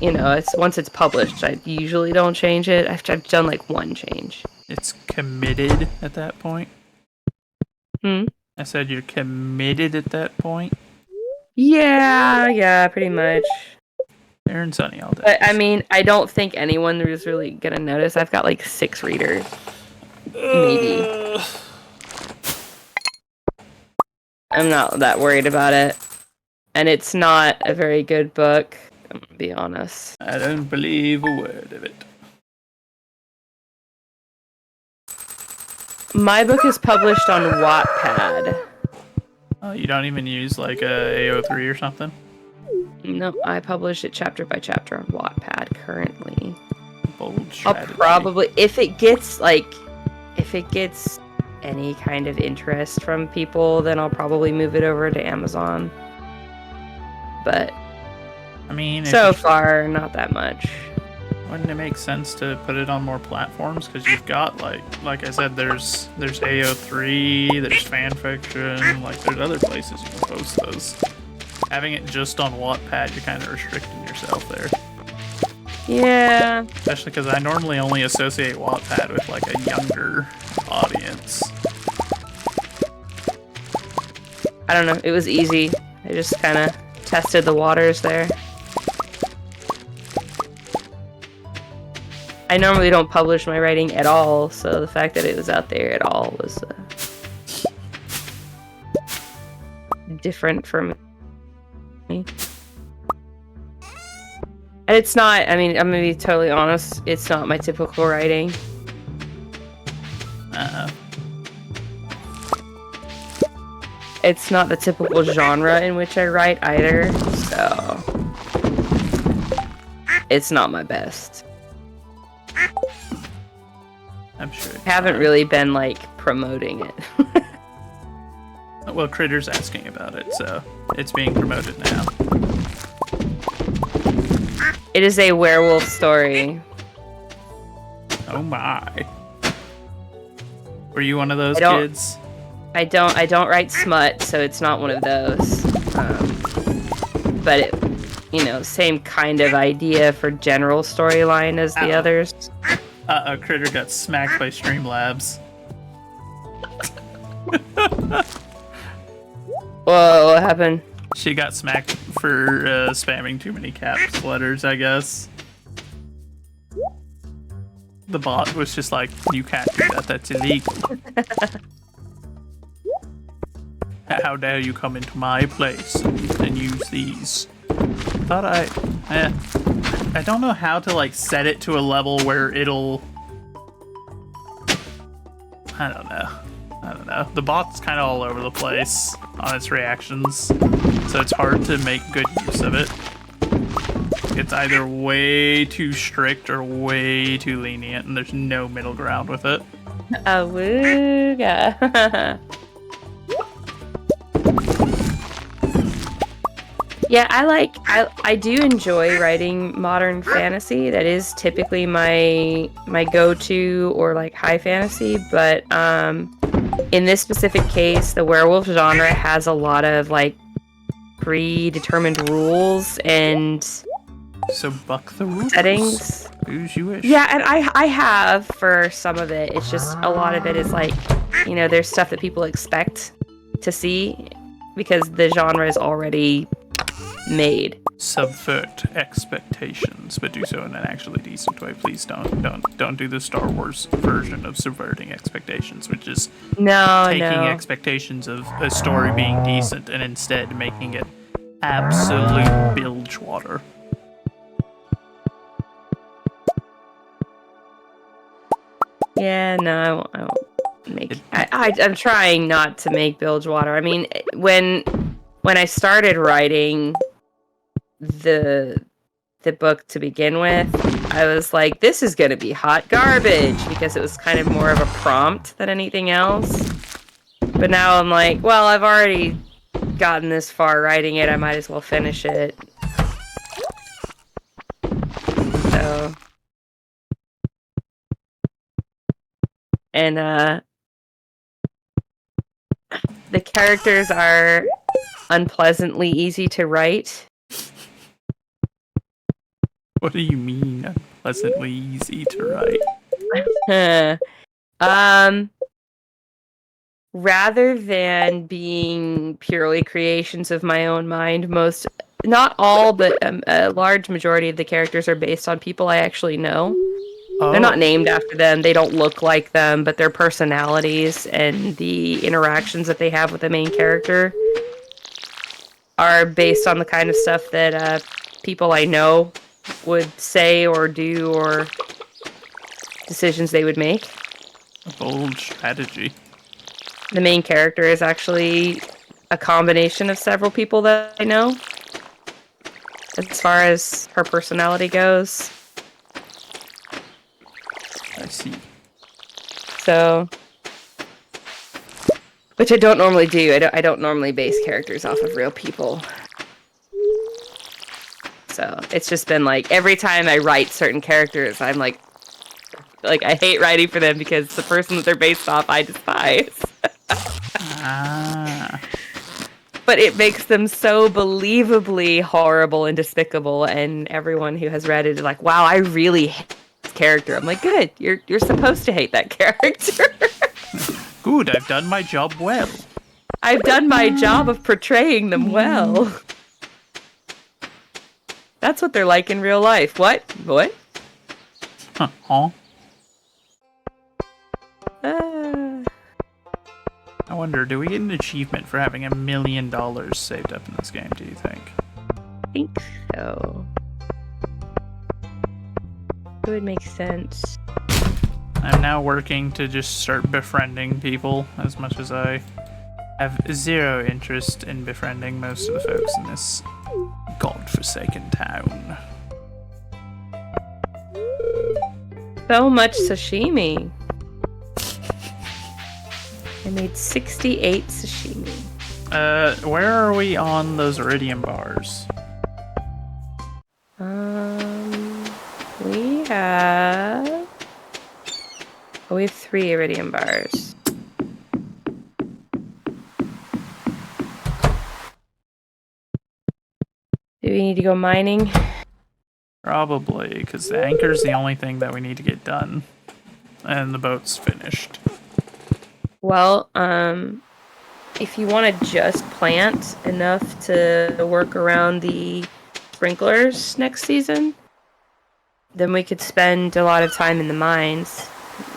you know once it's published, I usually don't change it. I've done like one change. It's committed at that point? I said you're committed at that point? Yeah, pretty much. Fair and sunny all day. But I mean, I don't think anyone is really gonna notice. I've got like 6 readers, maybe. I'm not that worried about it, and it's not a very good book. I'm gonna be honest. I don't believe a word of it. My book is published on Wattpad. Oh, you don't even use like a AO3 or something? No, I publish it chapter by chapter on Wattpad currently. Bold I'll strategy. probably, if it gets any kind of interest from people, then I'll probably move it over to Amazon. But I mean, so far, not that much. Wouldn't it make sense to put it on more platforms? Because you've got like I said, there's AO3, there's fanfiction, like there's other places you can post those. Having it just on Wattpad, you're kind of restricting yourself there. Yeah. Especially because I normally only associate Wattpad with like a younger audience. I don't know. It was easy. I just kind of tested the waters there. I normally don't publish my writing at all, so the fact that it was out there at all was different for me. And it's not, I mean, I'm gonna be totally honest, it's not my typical writing. It's not the typical genre in which I write either, so it's not my best. I'm sure. I haven't really been, like, promoting it. Well, Critter's asking about it, so it's being promoted now. It is a werewolf story. Oh my. Were you one of those kids? I don't write smut, so it's not one of those. But it, you know, same kind of idea for general storyline as the others. Critter got smacked by Streamlabs. Whoa, what happened? She got smacked for spamming too many caps letters, I guess. The bot was just like, you can't do that, that's illegal. How dare you come into my place and use these? I don't know how to like set it to a level where it'll... I don't know. The bot's kind of all over the place on its reactions, so it's hard to make good use of it. It's either way too strict or way too lenient, and there's no middle ground with it. Awooga. Yeah, I do enjoy writing modern fantasy. That is typically my go-to, or like high fantasy, but in this specific case, the werewolf genre has a lot of like predetermined rules and so buck the rules. Settings. Who's you wish. Yeah, and I have for some of it. It's just a lot of it is like, you know, there's stuff that people expect to see because the genre is already made. Subvert expectations, but do so in an actually decent way. Please don't do the Star Wars version of subverting expectations, which is taking expectations of a story being decent and instead making it absolute bilge water. Yeah, no, I won't make it. I'm trying not to make bilge water. I mean, when I started writing the book to begin with, I was like, this is gonna be hot garbage, because it was kind of more of a prompt than anything else. But now I'm like, well, I've already gotten this far writing it, I might as well finish it. So, and the characters are unpleasantly easy to write. What do you mean unpleasantly easy to write? Rather than being purely creations of my own mind, not all, but a large majority of the characters are based on people I actually know. Oh. They're not named after them, they don't look like them, but their personalities and the interactions that they have with the main character are based on the kind of stuff that people I know would say or do or decisions they would make. A bold strategy. The main character is actually a combination of several people that I know, as far as her personality goes. I see. So, which I don't normally do. I don't normally base characters off of real people. So it's just been like every time I write certain characters, I'm like I hate writing for them because the person that they're based off I despise. Ah. But it makes them so believably horrible and despicable, and everyone who has read it is like, "Wow, I really hate this character." I'm like, "Good, you're supposed to hate that character." Good, I've done my job well. I've done my job of portraying them well. That's what they're like in real life. What? What? Huh? Ah. I wonder, do we get an achievement for having $1 million saved up in this game, do you think? I think so. It would make sense. I'm now working to just start befriending people, as much as I have zero interest in befriending most of the folks in this godforsaken town. So much sashimi. I made 68 sashimi. Where are we on those iridium bars? We have... Oh, we have 3 iridium bars. Do we need to go mining? Probably, because the anchor's the only thing that we need to get done. And the boat's finished. Well, if you want to just plant enough to work around the sprinklers next season, then we could spend a lot of time in the mines.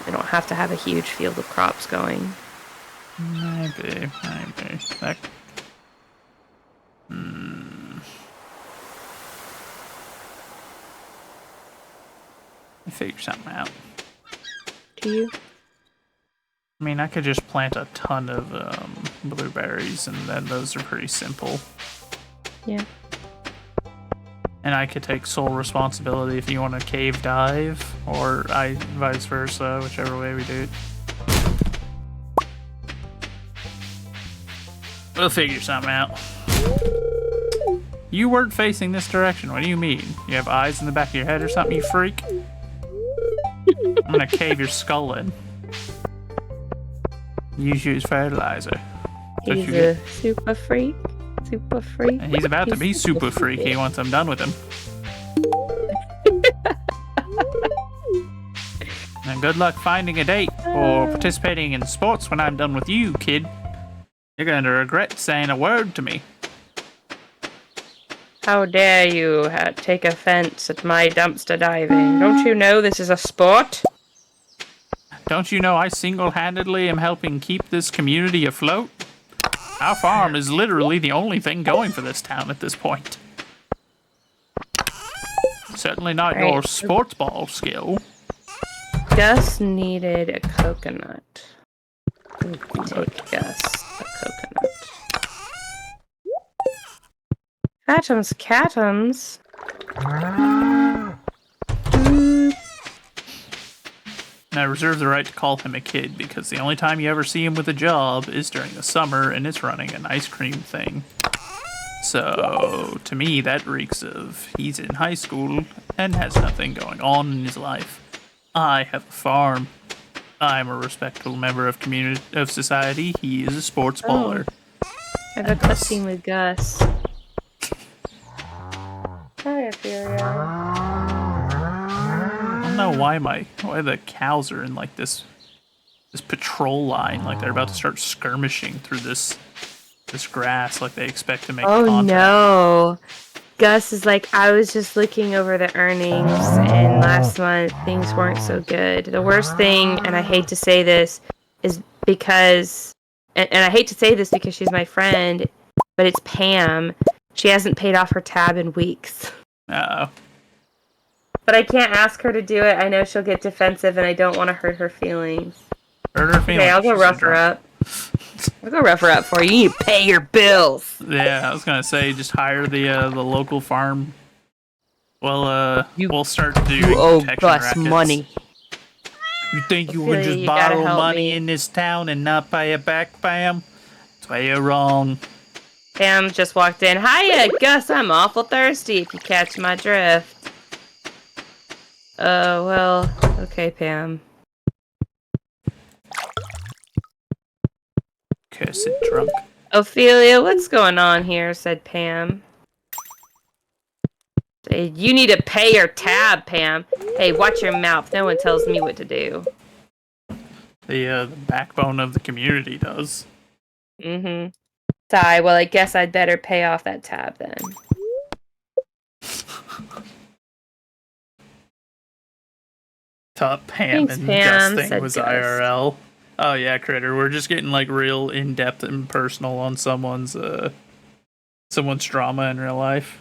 We don't have to have a huge field of crops going. Maybe. That... Figure something out. Do you? I mean, I could just plant a ton of blueberries, and then those are pretty simple. Yeah. And I could take sole responsibility if you want to cave dive, or vice versa, whichever way we do it. We'll figure something out. You weren't facing this direction. What do you mean? You have eyes in the back of your head or something, you freak? I'm gonna cave your skull in. Use you as fertilizer. He's a super freak. Super freak. And he's about to be super freaky once I'm done with him. And good luck finding a date or participating in sports when I'm done with you, kid. You're going to regret saying a word to me. How dare you take offense at my dumpster diving? Don't you know this is a sport? Don't you know I single-handedly am helping keep this community afloat? Our farm is literally the only thing going for this town at this point. Certainly not your sports ball skill. Gus needed a coconut. Take Gus a coconut. Catums, catums. And I reserve the right to call him a kid because the only time you ever see him with a job is during the summer and it's running an ice cream thing. So, to me, that reeks of he's in high school and has nothing going on in his life. I have a farm. I'm a respectable member of society. He is a sports baller. I have a cutscene with Gus. Hi, Ethereal. I don't know why the cows are in like this patrol line, like they're about to start skirmishing through this grass, like they expect to make contact. Oh no. Gus is like, I was just looking over the earnings and last month things weren't so good. The worst thing, and I hate to say this, is because and I hate to say this because she's my friend, but it's Pam. She hasn't paid off her tab in weeks. Uh-oh. But I can't ask her to do it. I know she'll get defensive, and I don't want to hurt her feelings. Hurt her feelings. Okay, I'll go She's rough her drunk. up. I'll go rough her up for you. You need to pay your bills. Yeah, I was gonna say just hire the local farm. Well, we'll start doing You owe protection Gus rackets. money. You think you Ophelia, can just you gotta borrow help money me. in this town and not pay it back, Pam? That's why you're wrong. Pam just walked in. Hiya, Gus. I'm awful thirsty. If you catch my drift. Well, okay, Pam. Cursed drunk. Ophelia, what's going on here? Said Pam. Hey, you need to pay your tab, Pam. Hey, watch your mouth. No one tells me what to do. The backbone of the community does. Mm-hmm. Sigh, well, I guess I'd better pay off that tab then. Thought Pam Thanks, and Pam, Gus thing said was Gus. IRL. Oh yeah, Critter. We're just getting like real in depth and personal on someone's drama in real life.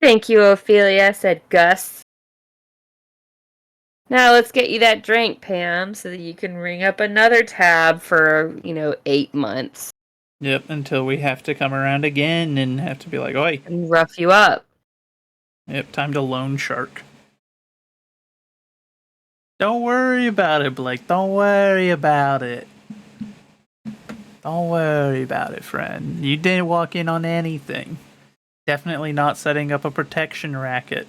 Thank you, Ophelia, said Gus. Now let's get you that drink, Pam, so that you can ring up another tab for, 8 months. Yep, until we have to come around again and have to be like, oi. And rough you up. Yep, time to loan shark. Don't worry about it, Blake. Don't worry about it. Don't worry about it, friend. You didn't walk in on anything. Definitely not setting up a protection racket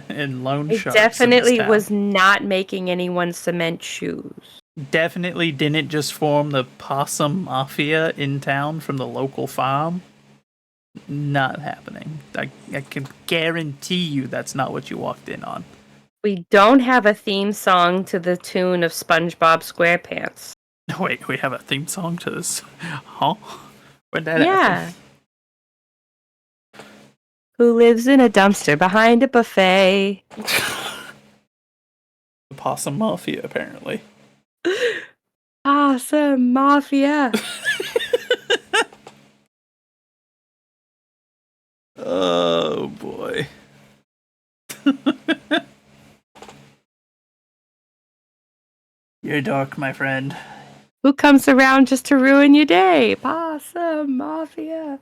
in loan I sharks. definitely was not making anyone cement shoes. Definitely didn't just form the possum mafia in town from the local farm. Not happening. I can guarantee you that's not what you walked in on. We don't have a theme song to the tune of SpongeBob SquarePants. Wait, we have a theme song to this? Huh? Where'd that Yeah. happen? Who lives in a dumpster behind a buffet? The possum mafia, apparently. Awesome mafia. Oh boy. You're dark, my friend. Who comes around just to ruin your day? Possum mafia.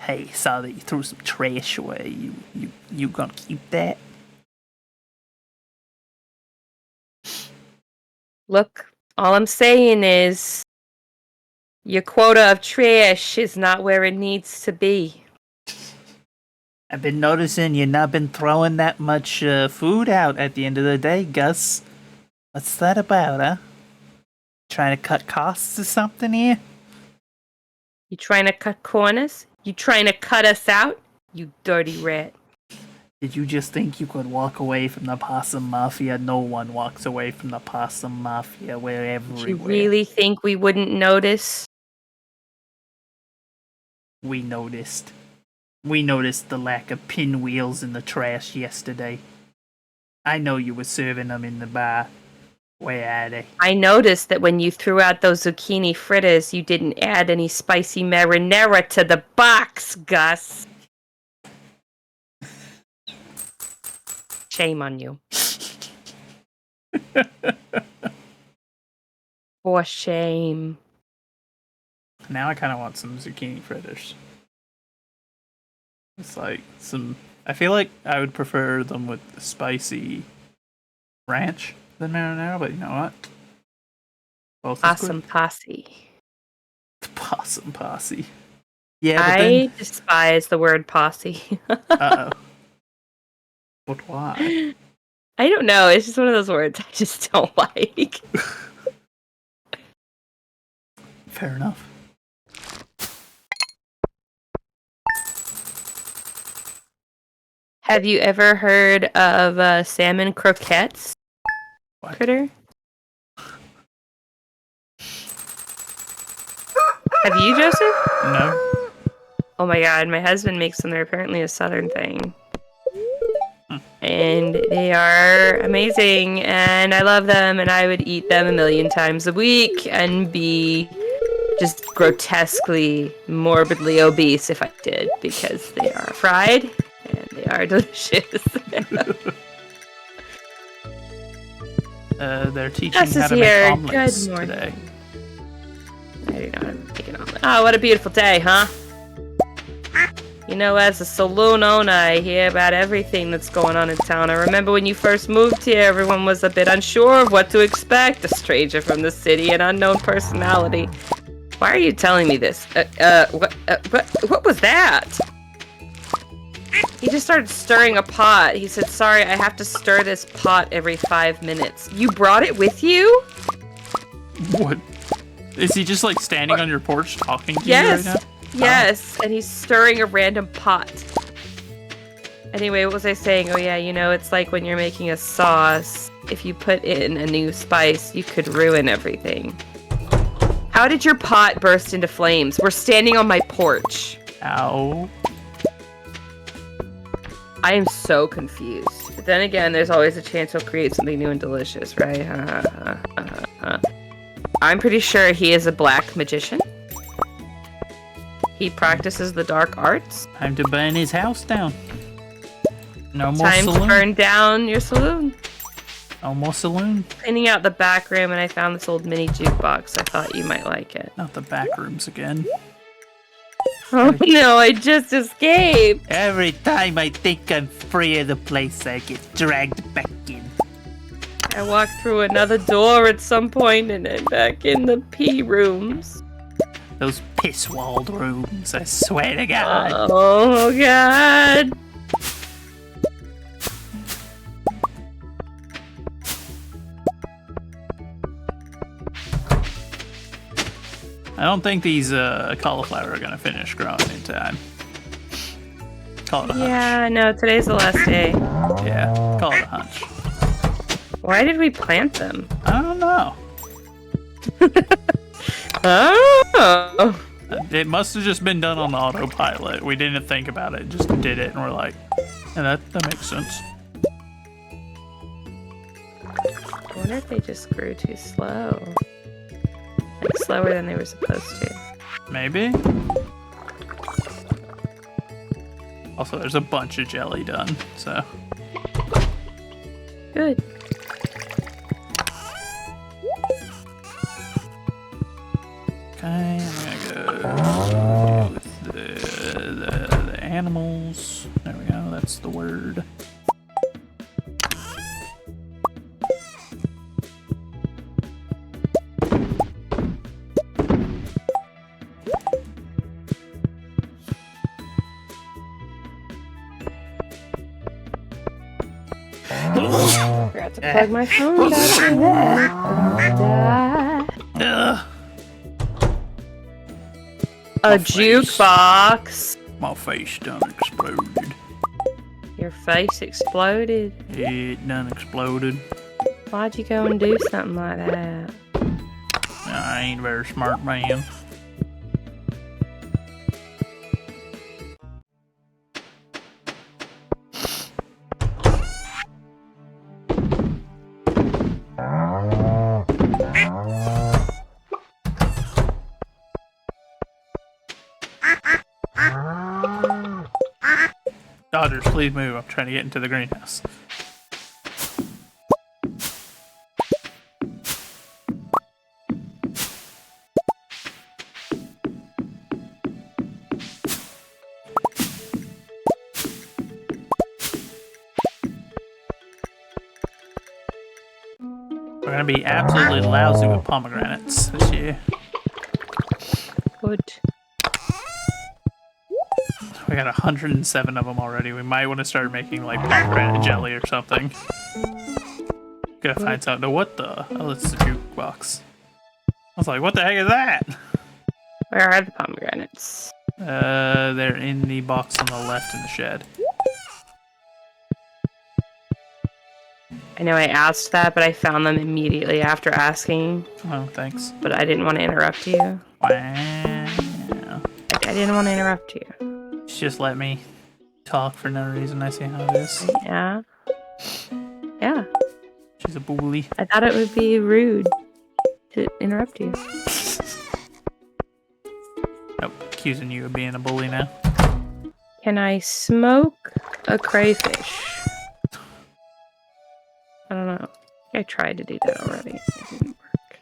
Hey, saw that you threw some trash away. You gonna keep that? Look, all I'm saying is your quota of trash is not where it needs to be. I've been noticing you've not been throwing that much food out at the end of the day, Gus. What's that about, huh? Trying to cut costs or something here? You trying to cut corners? You trying to cut us out? You dirty rat. Did you just think you could walk away from the possum mafia? No one walks away from the possum mafia. We're everywhere. You really think we wouldn't notice? We noticed. We noticed the lack of pinwheels in the trash yesterday. I know you were serving them in the bar. Where are they? I noticed that when you threw out those zucchini fritters, you didn't add any spicy marinara to the box, Gus. Shame on you. For shame. Now I kind of want some zucchini fritters. It's like some... I feel like I would prefer them with the spicy ranch than marinara, but you know what? Both is Awesome good. posse. The possum posse. Yeah, but I despise the word posse. then... Uh-oh. But why? I don't know. It's just one of those words I just don't like. Fair enough. Have you ever heard of salmon croquettes? What? Critter? Have you, Joseph? No? Oh my god, my husband makes them. They're apparently a southern thing. And they are amazing, and I love them, and I would eat them a million times a week and be just grotesquely, morbidly obese if I did, because they are fried and they are delicious. They're teaching Gus how is to here. make omelets Good morning. today. I do not have to make an omelet. Oh, what a beautiful day, huh? You know, as a saloon owner, I hear about everything that's going on in town. I remember when you first moved here, everyone was a bit unsure of what to expect. A stranger from the city, an unknown personality. Why are you telling me this? What was that? He just started stirring a pot. He said, sorry, I have to stir this pot every 5 minutes. You brought it with you? What? Is he just like standing on your porch talking to Yes. you right now? Yes, and he's stirring a random pot. Anyway, what was I saying? Oh yeah, you know, it's like when you're making a sauce. If you put in a new spice, you could ruin everything. How did your pot burst into flames? We're standing on my porch. Ow. I am so confused. But then again, there's always a chance he'll create something new and delicious, right? I'm pretty sure he is a black magician. He practices the dark arts. Time to burn his house down. No more Time saloon. to burn down your saloon. No more saloon. Cleaning out the back room, and I found this old mini jukebox. I thought you might like it. Not the back rooms again. Oh no, I just escaped! Every time I think I'm free of the place, I get dragged back in. I walked through another door at some point and then back in the pee rooms. Those piss-walled rooms, I swear to God. Oh god! I don't think these cauliflower are gonna finish growing in time. Call it a hunch. Yeah, no, today's the last day. Yeah, call it a hunch. Why did we plant them? I don't know. Oh! It must have just been done on autopilot. We didn't think about it, just did it, and we're like, yeah, that makes sense. I wonder if they just grew too slow. Like slower than they were supposed to. Maybe? Also, there's a bunch of jelly done, so. Good. Okay, I'm gonna go with the animals. There we go, that's the word. Forgot to plug my phone back in there. Ugh, A face. jukebox. my face done exploded. Your face exploded. It done exploded. Why'd you go and do something like that? I ain't a very smart man. Dodgers, please move. I'm trying to get into the greenhouse. We're gonna be absolutely lousy with pomegranates this year. Good. We got 107 of them already. We might want to start making like pomegranate jelly or something. Gotta find something. What the? Oh, it's the jukebox. I was like, what the heck is that? Where are the pomegranates? They're in the box on the left in the shed. I know I asked that, but I found them immediately after asking. Oh, thanks. But I didn't want to interrupt you. Wow. I didn't want to interrupt you. Just let me talk for no reason. I see how it is. Yeah. Yeah. She's a bully. I thought it would be rude to interrupt you. accusing you of being a bully now. Can I smoke a crayfish? I don't know. I tried to do that already. It didn't work.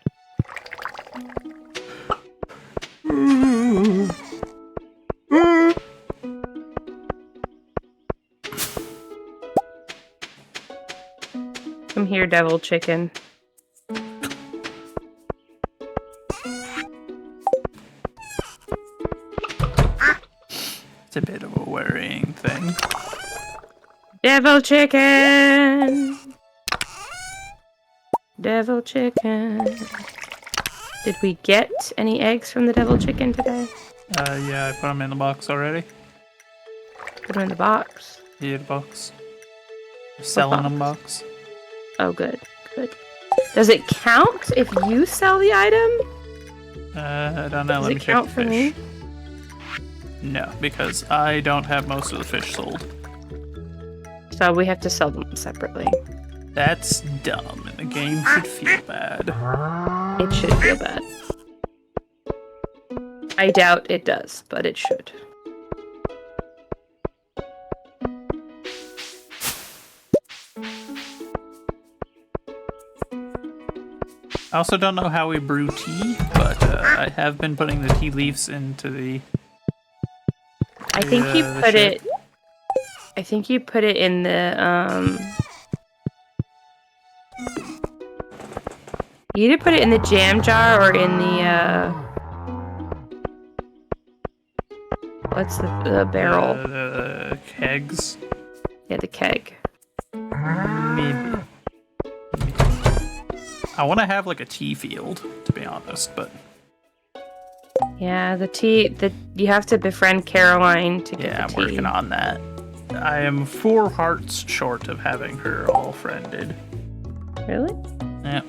Come here, devil chicken. It's a bit of a worrying thing. Devil chicken! Devil chicken. Did we get any eggs from the devil chicken today? Yeah, I put them in the box already. Put them in the box. Yeah, the box. Selling them box. Oh, good. Good. Does it count if you sell the item? I don't know. Does Let it me check count the for fish. me? No, because I don't have most of the fish sold. So we have to sell them separately. That's dumb, and the game should feel bad. It should feel bad. I doubt it does, but it should. I also don't know how we brew tea, but I have been putting the tea leaves into the. I think you the put ship. it. I think you put it in the You either put it in the jam jar or in the what's the barrel? The kegs. Yeah, the keg. Maybe. I want to have like a tea field, to be honest, but Yeah, the tea. You have to befriend Caroline to get yeah, I'm the tea. working on that. I am 4 hearts short of having her all friended. Really? Yeah.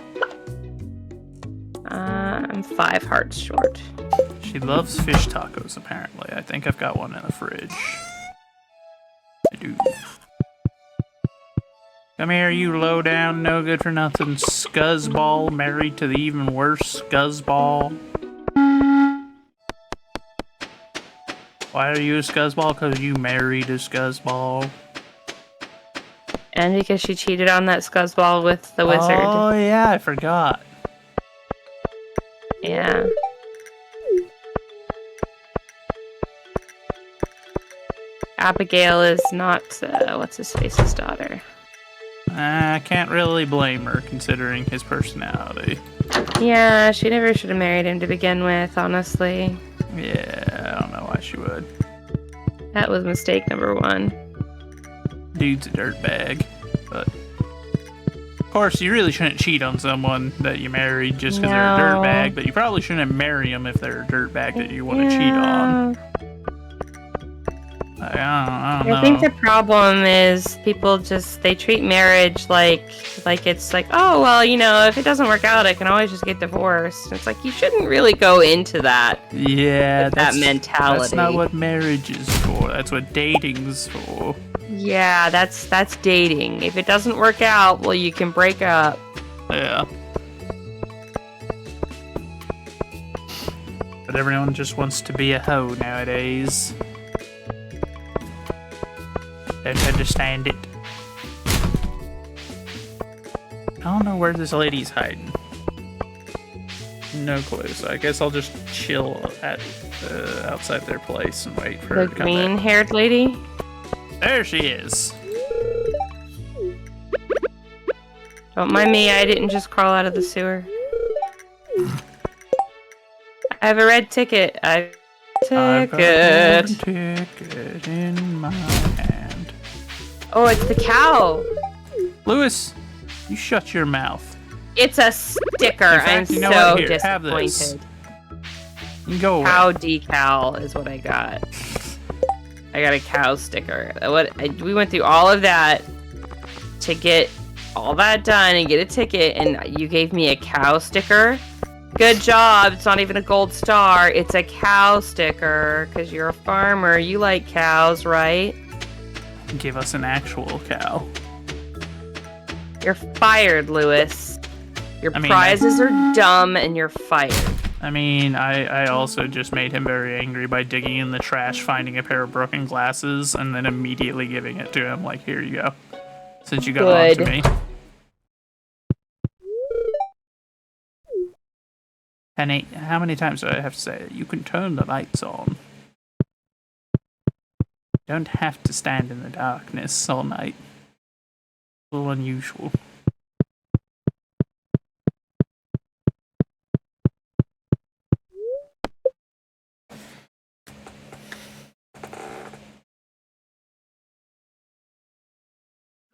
I'm 5 hearts short. She loves fish tacos, apparently. I think I've got one in the fridge. I do. Come here, you low down, no good for nothing scuzzball married to the even worse scuzzball. Why are you a scuzzball? Because you married a scuzzball. And because she cheated on that scuzzball with the wizard. Oh, yeah, I forgot. Yeah. Abigail is not, what's-his-face's daughter. I can't really blame her, considering his personality. Yeah, she never should have married him to begin with, honestly. Yeah, I don't know why she would. That was mistake number 1. Dude's a dirtbag, but... Of course, you really shouldn't cheat on someone that you married just because they're a No. dirtbag, but you probably shouldn't marry them if they're a dirtbag that you want to cheat on. I don't know. I think the problem is people they treat marriage like it's like, oh, well, you know, if it doesn't work out, I can always just get divorced. It's like, you shouldn't really go into that. Yeah, With that mentality. That's not what marriage is for. That's what dating's for. Yeah, that's dating. If it doesn't work out, well, you can break up. Yeah. But everyone just wants to be a hoe nowadays. Don't understand it. I don't know where this lady's hiding. No clue. So I guess I'll just chill at outside their place and wait for her The to come back. green-haired lady? There she is. Don't mind me, I didn't just crawl out of the sewer. I have a red ticket. I've got a Ticket. ticket in my hand. Oh, it's the cow. Lewis, you shut your mouth. It's a sticker. In fact, I'm you know so what? Here, have this. disappointed. You can go away. Cow decal is what I got. I got a cow sticker. We went through all of that to get all that done and get a ticket, and you gave me a cow sticker. Good job. It's not even a gold star. It's a cow sticker because you're a farmer. You like cows, right? Give us an actual cow. You're fired, Lewis. Your I mean, prizes are dumb and you're fired. I mean, I also just made him very angry by digging in the trash, finding a pair of broken glasses, and then immediately giving it to him. Like, here you go. Since you got on to Good. me. Penny, how many times do I have to say it? You can turn the lights on. Don't have to stand in the darkness all night. A little unusual.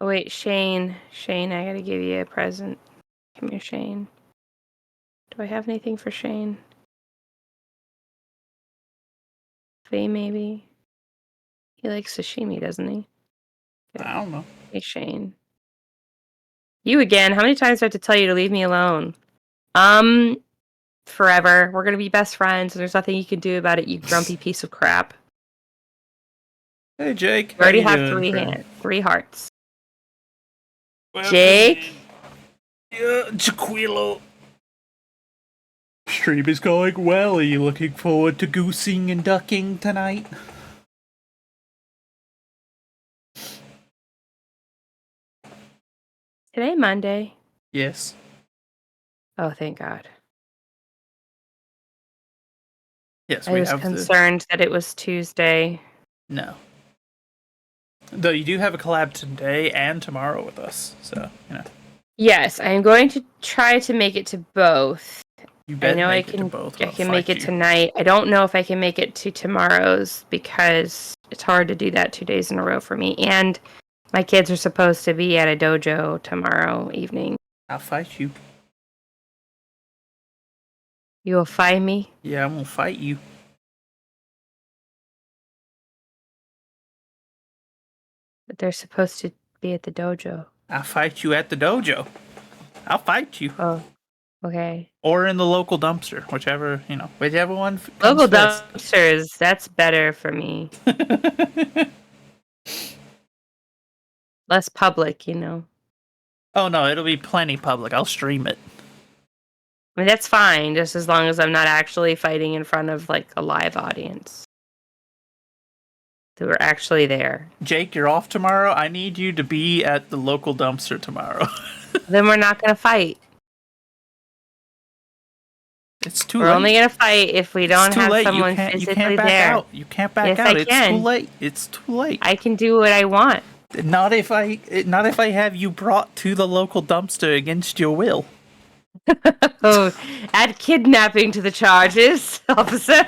Oh, wait, Shane. Shane, I gotta give you a present. Come here, Shane. Do I have anything for Shane? Faye, maybe? He likes sashimi, doesn't he? I don't know. Hey, Shane. You again. How many times do I have to tell you to leave me alone? Forever. We're gonna be best friends, and there's nothing you can do about it, you grumpy piece of crap. Hey, Jake. You already how you have doing, friend? 3 hearts. Welcome Jake? in. Yeah, Jaquilo. Stream is going well. Are you looking forward to goosing and ducking tonight? Today, Monday. Yes. Oh, thank God. Yes, I we was have concerned that it was Tuesday. No. Though you do have a collab today and tomorrow with us, so, you know. Yes, I am going to try to make it to both. You I bet know I make it to can. both. I I'll can make fight it you. tonight. I don't know if I can make it to tomorrow's because it's hard to do that 2 days in a row for me. And my kids are supposed to be at a dojo tomorrow evening. I'll fight you. You will find me. Yeah, I'm gonna fight you. But they're supposed to be at the dojo. I'll fight you at the dojo. I'll fight you. Oh, okay. Or in the local dumpster, whichever, you know, whichever one Local comes first. dumpsters. That's better for me. Less public, you know. Oh no, it'll be plenty public. I'll stream it. I mean, that's fine, just as long as I'm not actually fighting in front of, like, a live audience. Who are actually there. Jake, you're off tomorrow. I need you to be at the local dumpster tomorrow. Then we're not going to fight. It's too We're late. only going to fight if we don't It's too have late. someone You physically can't back there. out. You can't back Yes, out. I It's can. too late. It's too late. I can do what I want. Not if I have you brought to the local dumpster against your will. Oh, add kidnapping to the charges, officer.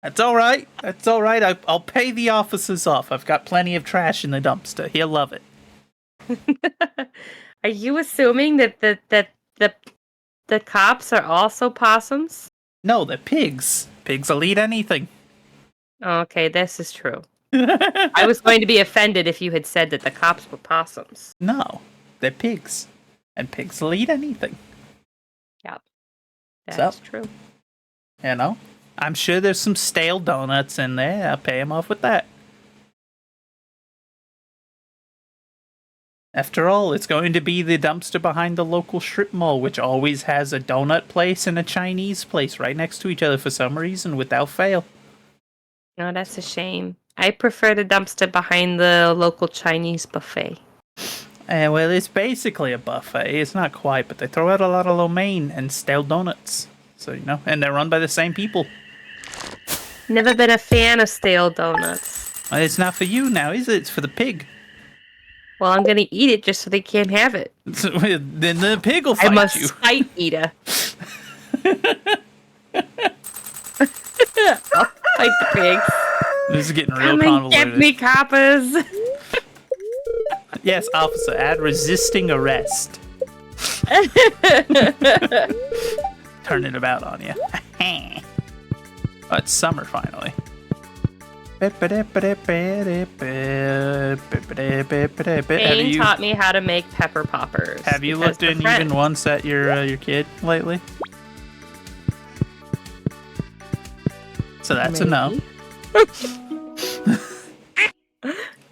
That's all right. That's all right. I'll pay the officers off. I've got plenty of trash in the dumpster. He'll love it. Are you assuming that the cops are also possums? No, they're pigs. Pigs will eat anything. Okay, this is true. I was going to be offended if you had said that the cops were possums. No, they're pigs. And pigs will eat anything. Yep. So? That's true. You know? I'm sure there's some stale donuts in there. I'll pay him off with that. After all, it's going to be the dumpster behind the local strip mall, which always has a donut place and a Chinese place right next to each other for some reason, without fail. No, that's a shame. I prefer the dumpster behind the local Chinese buffet. Well, it's basically a buffet. It's not quite, but they throw out a lot of lo mein and stale donuts. So, you know, and they're run by the same people. Never been a fan of stale donuts. Well, it's not for you now, is it? It's for the pig. Well, I'm gonna eat it just so they can't have it. So, then the pig will fight I'm a you. spite eater. I'll fight the pigs. This is getting real Come and convoluted. get me, coppers. Yes, officer, add resisting arrest. Turning about on you. Oh, it's summer finally. Jane taught me how to make pepper poppers. Have you because looked they're in friends. even once at your kid lately? So that's a no.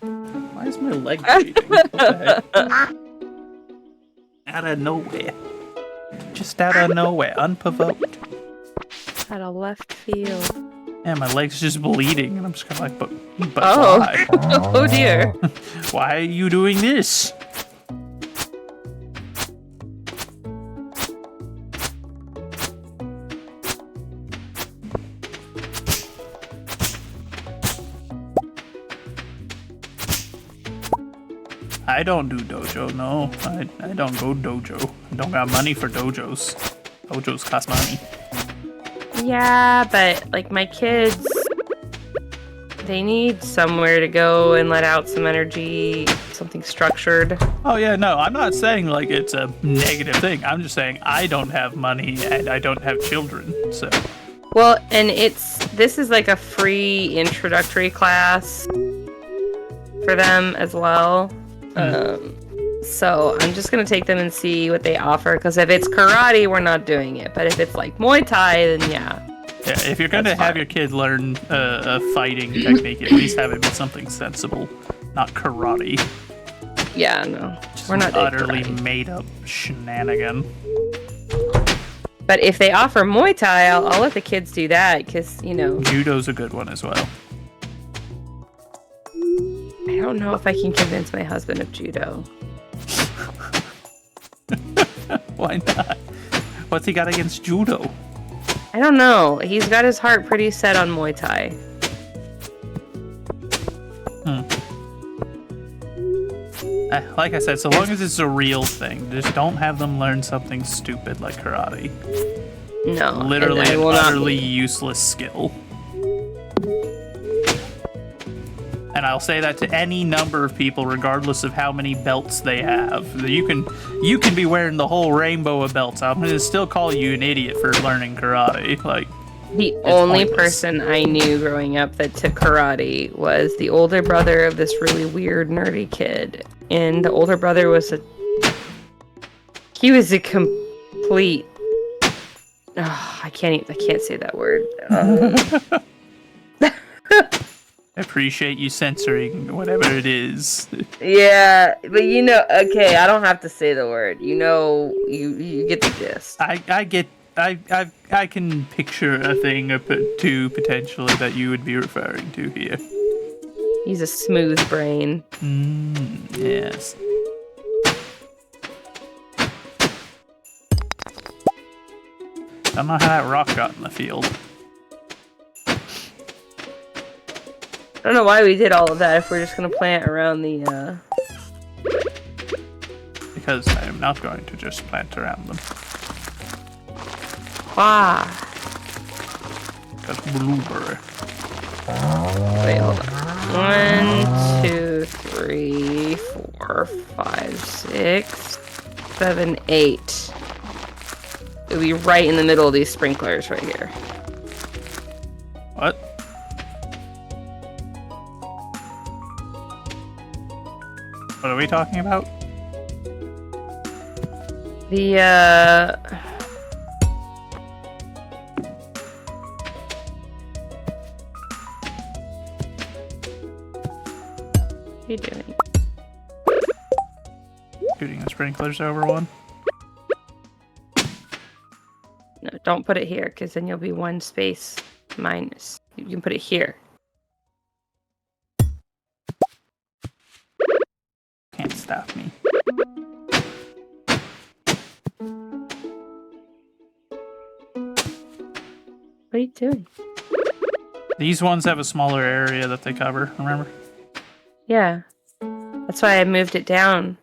Why is my leg bleeding? What the heck? Out of nowhere. Just out of nowhere, unprovoked. Out of left field. Yeah, my leg's just bleeding, and I'm just kind of like, but Oh. why? Oh dear. Why are you doing this? I don't do dojo, no. I don't go dojo. I don't got money for dojos. Dojos cost money. Yeah, but like my kids, they need somewhere to go and let out some energy, something structured. Oh yeah, no, I'm not saying like it's a negative thing. I'm just saying I don't have money and I don't have children, so. Well, and this is like a free introductory class for them as well. So I'm just gonna take them and see what they offer, because if it's karate, we're not doing it. But if it's like Muay Thai, then yeah. Yeah, if you're gonna have your kid learn a fighting technique, at least have it be something sensible, not karate. Yeah, no, Just we're not doing utterly karate. made up shenanigan. But if they offer Muay Thai, I'll let the kids do that, because you know. Judo's a good one as well. I don't know if I can convince my husband of judo. Why not? What's he got against judo? I don't know. He's got his heart pretty set on Muay Thai. Like I said, so long as it's a real thing, just don't have them learn something stupid like karate. No, Literally and I an will not utterly be. useless skill. And I'll say that to any number of people, regardless of how many belts they have. You can be wearing the whole rainbow of belts. I'm gonna still call you an idiot for learning karate. Like, The only pointless. person I knew growing up that took karate was the older brother of this really weird nerdy kid. And the older brother was a complete I can't say that word. I appreciate you censoring whatever it is. Yeah, but you know, okay, I don't have to say the word. You know, you get the gist. I can picture a thing or two potentially that you would be referring to here. He's a smooth brain. Yes. I don't know how that rock got in the field. I don't know why we did all of that if we're just gonna plant around the, Because I am not going to just plant around them. Why? Because blueberry. Wait, hold on. 1, 2, 3, 4, 5, 6, 7, 8. It'll be right in the middle of these sprinklers right here. What? What are we talking about? The, What are you doing? Shooting the sprinklers over one? No, don't put it here, because then you'll be one space minus. You can put it here. Can't stop me. What are you doing? These ones have a smaller area that they cover, remember? Yeah. That's why I moved it down.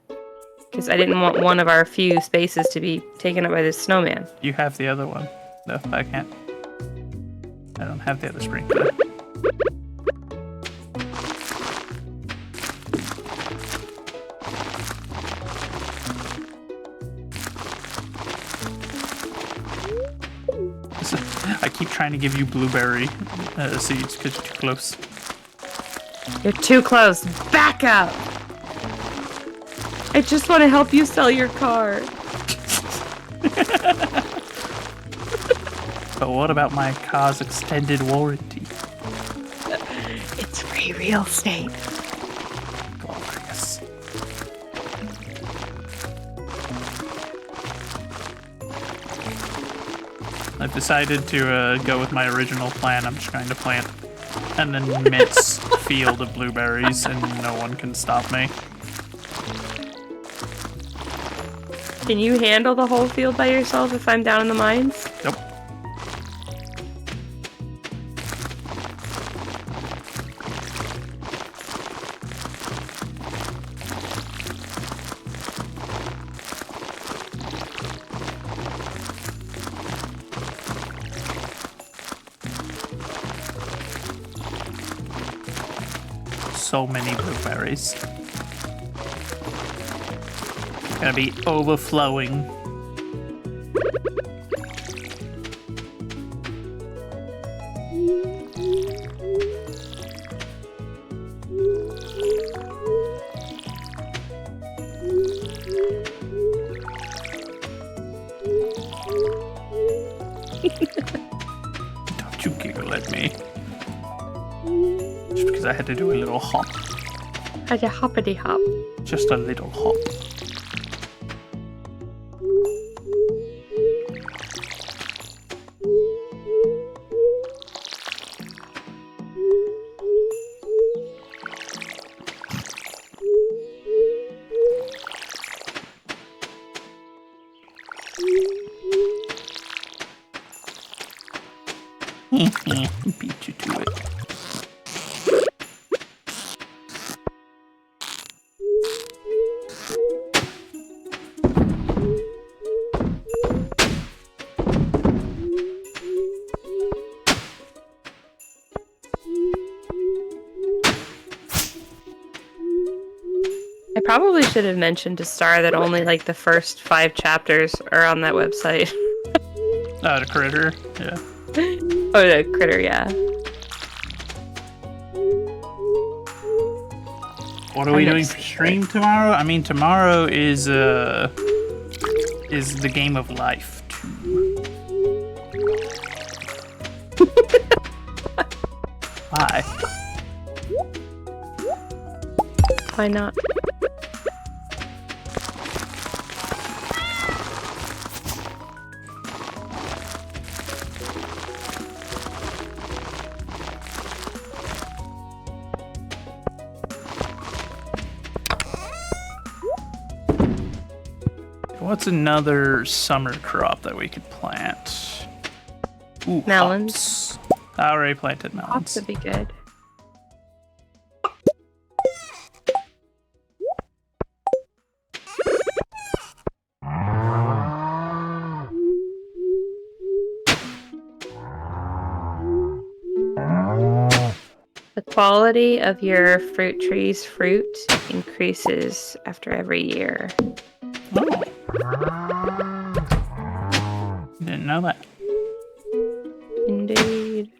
Because I didn't want one of our few spaces to be taken up by this snowman. You have the other one. No, I can't. I don't have the other sprinkler. I keep trying to give you blueberry seeds because you're too close. You're too close. Back up! I just want to help you sell your car. But what about my car's extended warranty? It's free real estate. Glorious. I've decided to go with my original plan. I'm just going to plant an immense field of blueberries, and no one can stop me. Can you handle the whole field by yourself if I'm down in the mines? Nope. So many blueberries. Gonna be overflowing. Don't you giggle at me. Just because I had to do a little hop. How'd you hoppity hop? Just a little hop. Beat you to it. I probably should have mentioned to Star that only like the first 5 chapters are on that website. The critter, yeah. Oh, the critter, yeah. What are we I'm doing next for stream tomorrow? I mean, tomorrow is the game of life. Why? Why not? What's another summer crop that we could plant? Ooh, Melons. hops. I already planted Hops melons. would be good. The quality of your fruit tree's fruit increases after every year. Oh. Didn't know that. Indeed.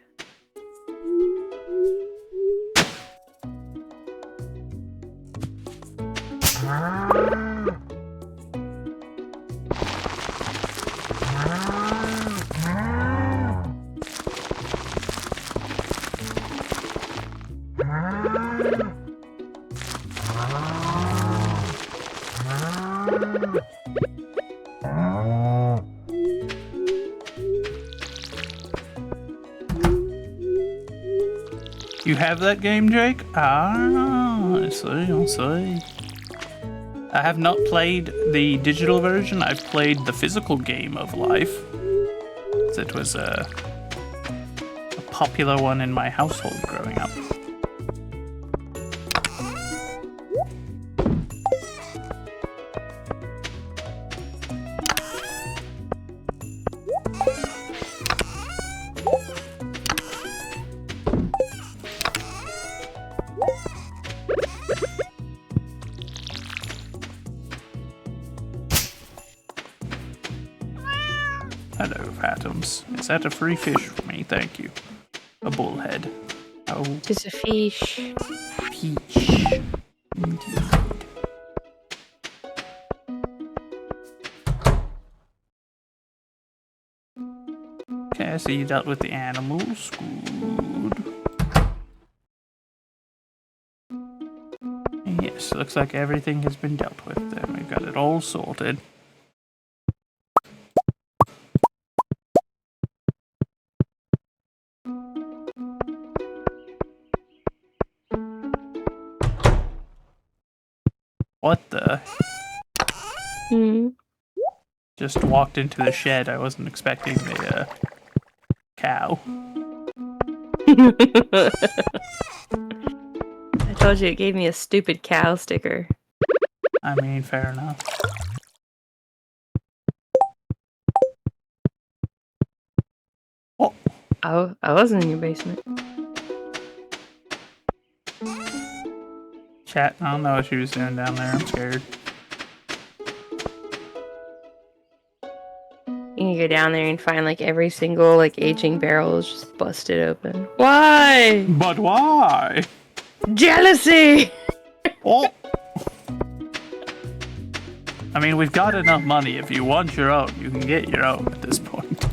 You have that game, Jake? Ah, I see, I see. I have not played the digital version. I've played the physical game of life. It was a popular one in my household growing up. Hello, Phantoms. Is that a free fish for me? Thank you. A bullhead. Oh, Just a fish. peach. Indeed. Okay, so you dealt with the animals. Good. Yes, looks like everything has been dealt with then. We've got it all sorted. What the? Hmm. Just walked into the shed. I wasn't expecting the cow. I told you it gave me a stupid cow sticker. I mean, fair enough. Oh, Oh, I wasn't in your basement. chat. I don't know what she was doing down there. I'm scared. You can go down there and find like every single like aging barrel is just busted open. Why? But why? Jealousy! Oh. I mean, we've got enough money. If you want your own, you can get your own at this point.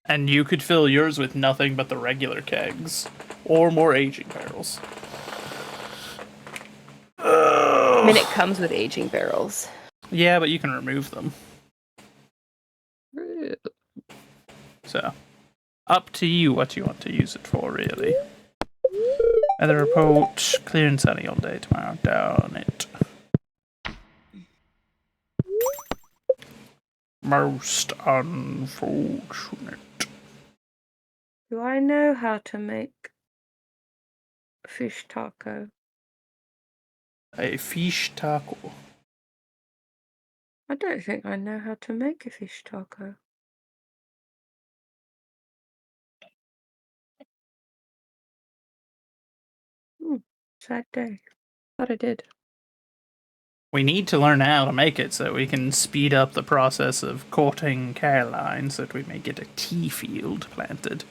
And you could fill yours with nothing but the regular kegs. Or more aging barrels. I mean, it comes with aging barrels. Yeah, but you can remove them. So, up to you what you want to use it for, really. Weather report, clear and sunny all day tomorrow. Down it. Most unfortunate. Do I know how to make fish taco? A fish taco. I don't think I know how to make a fish taco. Sad day. Thought I did. We need to learn how to make it so we can speed up the process of courting Caroline so that we may get a tea field planted.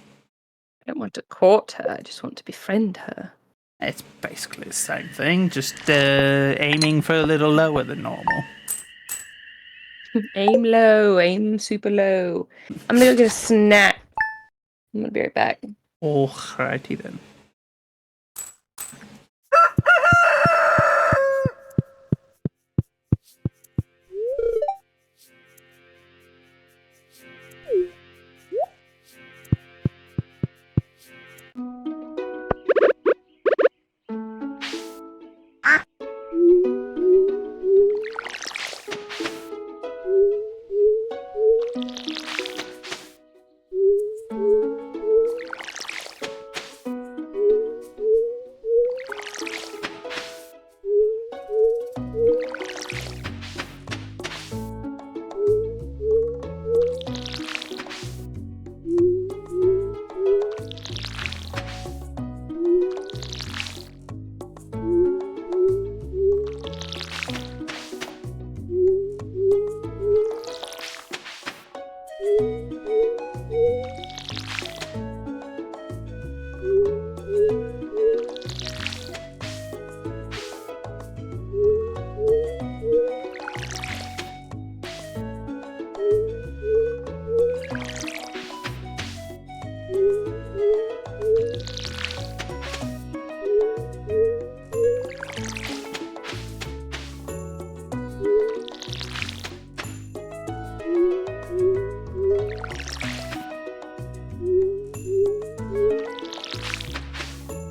I don't want to court her, I just want to befriend her. It's basically the same thing, just aiming for a little lower than normal. Aim low, aim super low. I'm gonna go get a snack. I'm gonna be right back. Alrighty then.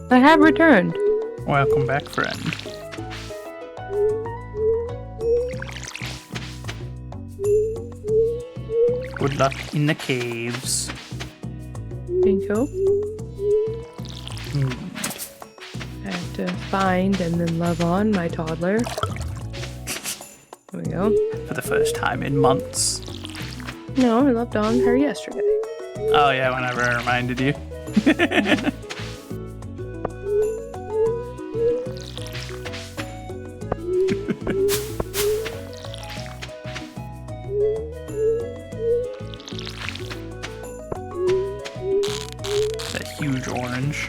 I have returned. Welcome back, friend. Good luck in the caves. Thank you. I have to find and then love on my toddler. There we go. For the first time in months. No, I loved on her yesterday. Oh yeah, whenever I reminded you. That huge orange.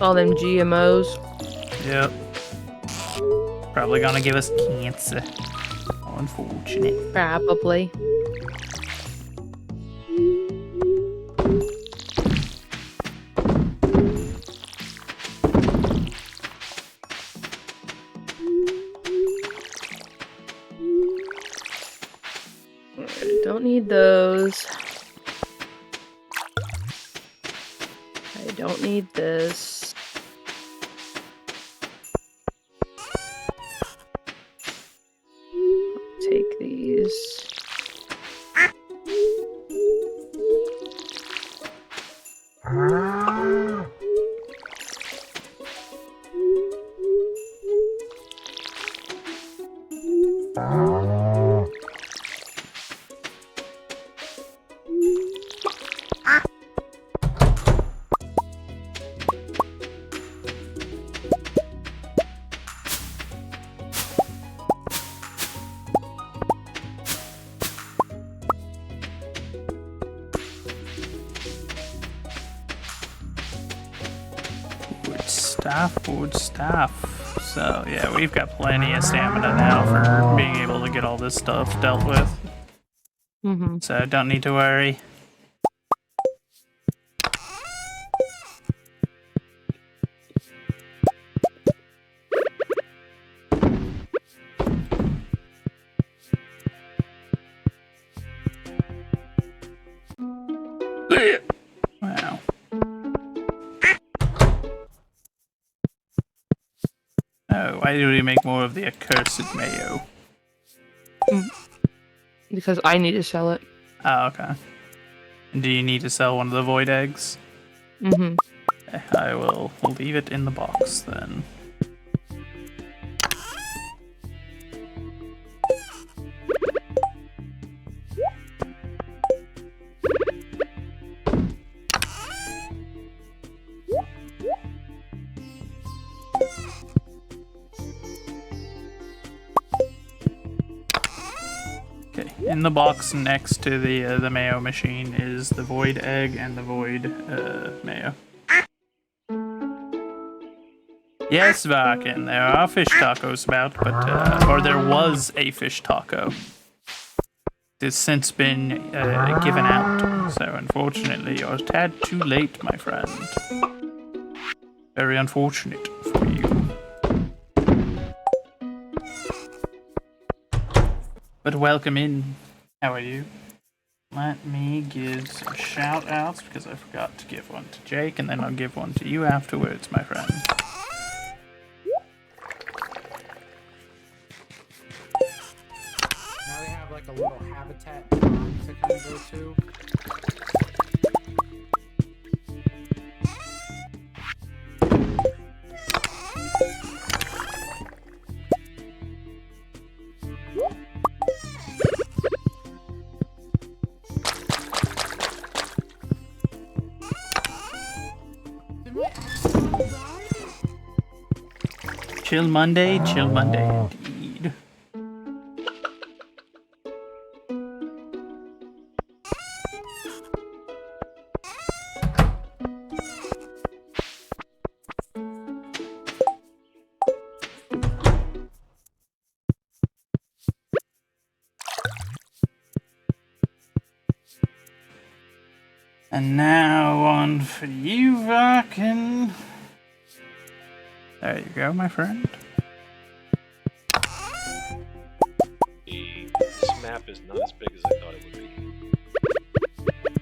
All them GMOs. Yep. Probably gonna give us cancer. Unfortunate. Probably. Don't need those. I don't need this. Wood staff. So yeah, we've got plenty of stamina now for being able to get all this stuff dealt with. Mm-hmm. So don't need to worry. Wow. Oh, why do we make more of the accursed mayo? Because I need to sell it. Oh, okay. Do you need to sell one of the void eggs? Mm-hmm. Okay, I will leave it in the box then. In the box next to the mayo machine is the void egg and the void mayo. Yes, Varkin, there are fish tacos about, but or there was a fish taco. It's since been given out, so unfortunately you're a tad too late, my friend. Very unfortunate for you. But welcome in. How are you? Let me give some shout outs because I forgot to give one to Jake, and then I'll give one to you afterwards, my friend. Now they have like a little habitat pond to kind of go to. Chill Monday indeed. And now on for you, Varkin. There you go, my friend. This map is not as big as I thought it would be.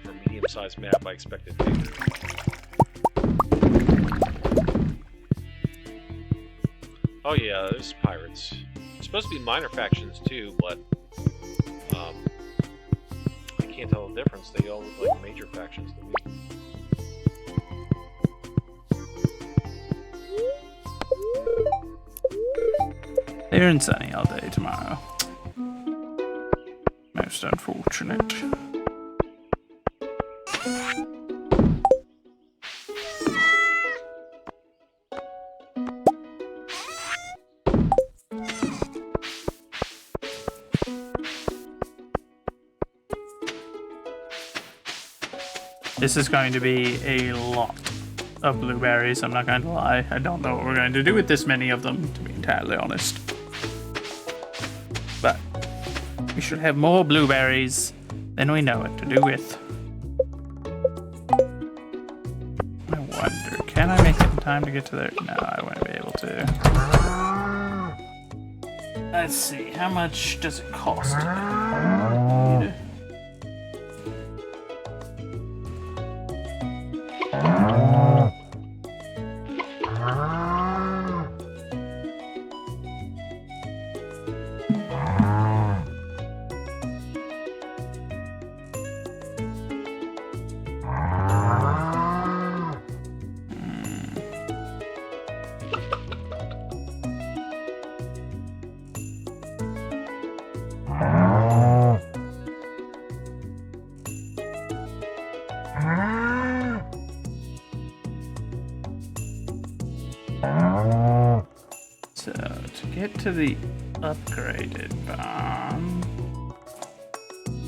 For a medium-sized map, I expected bigger. Oh yeah, there's pirates. There's supposed to be minor factions too, but I can't tell the difference. They all look like major factions to me. Clear and sunny all day tomorrow. Most unfortunate. This is going to be a lot of blueberries, I'm not going to lie. I don't know what we're going to do with this many of them, to be entirely honest. But we should have more blueberries than we know what to do with. I wonder, can I make it in time to get to there? No, I won't be able to. Let's see, how much does it cost? to the upgraded barn.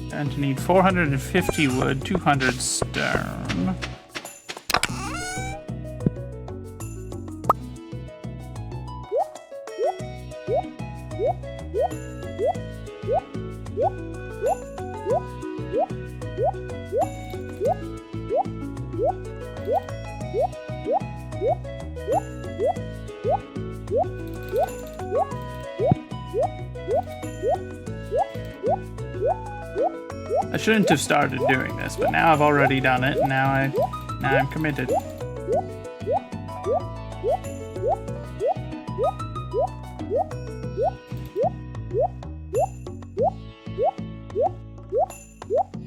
Going to need 450 wood, 200 stone. I shouldn't have started doing this, but now I've already done it, and now I'm committed.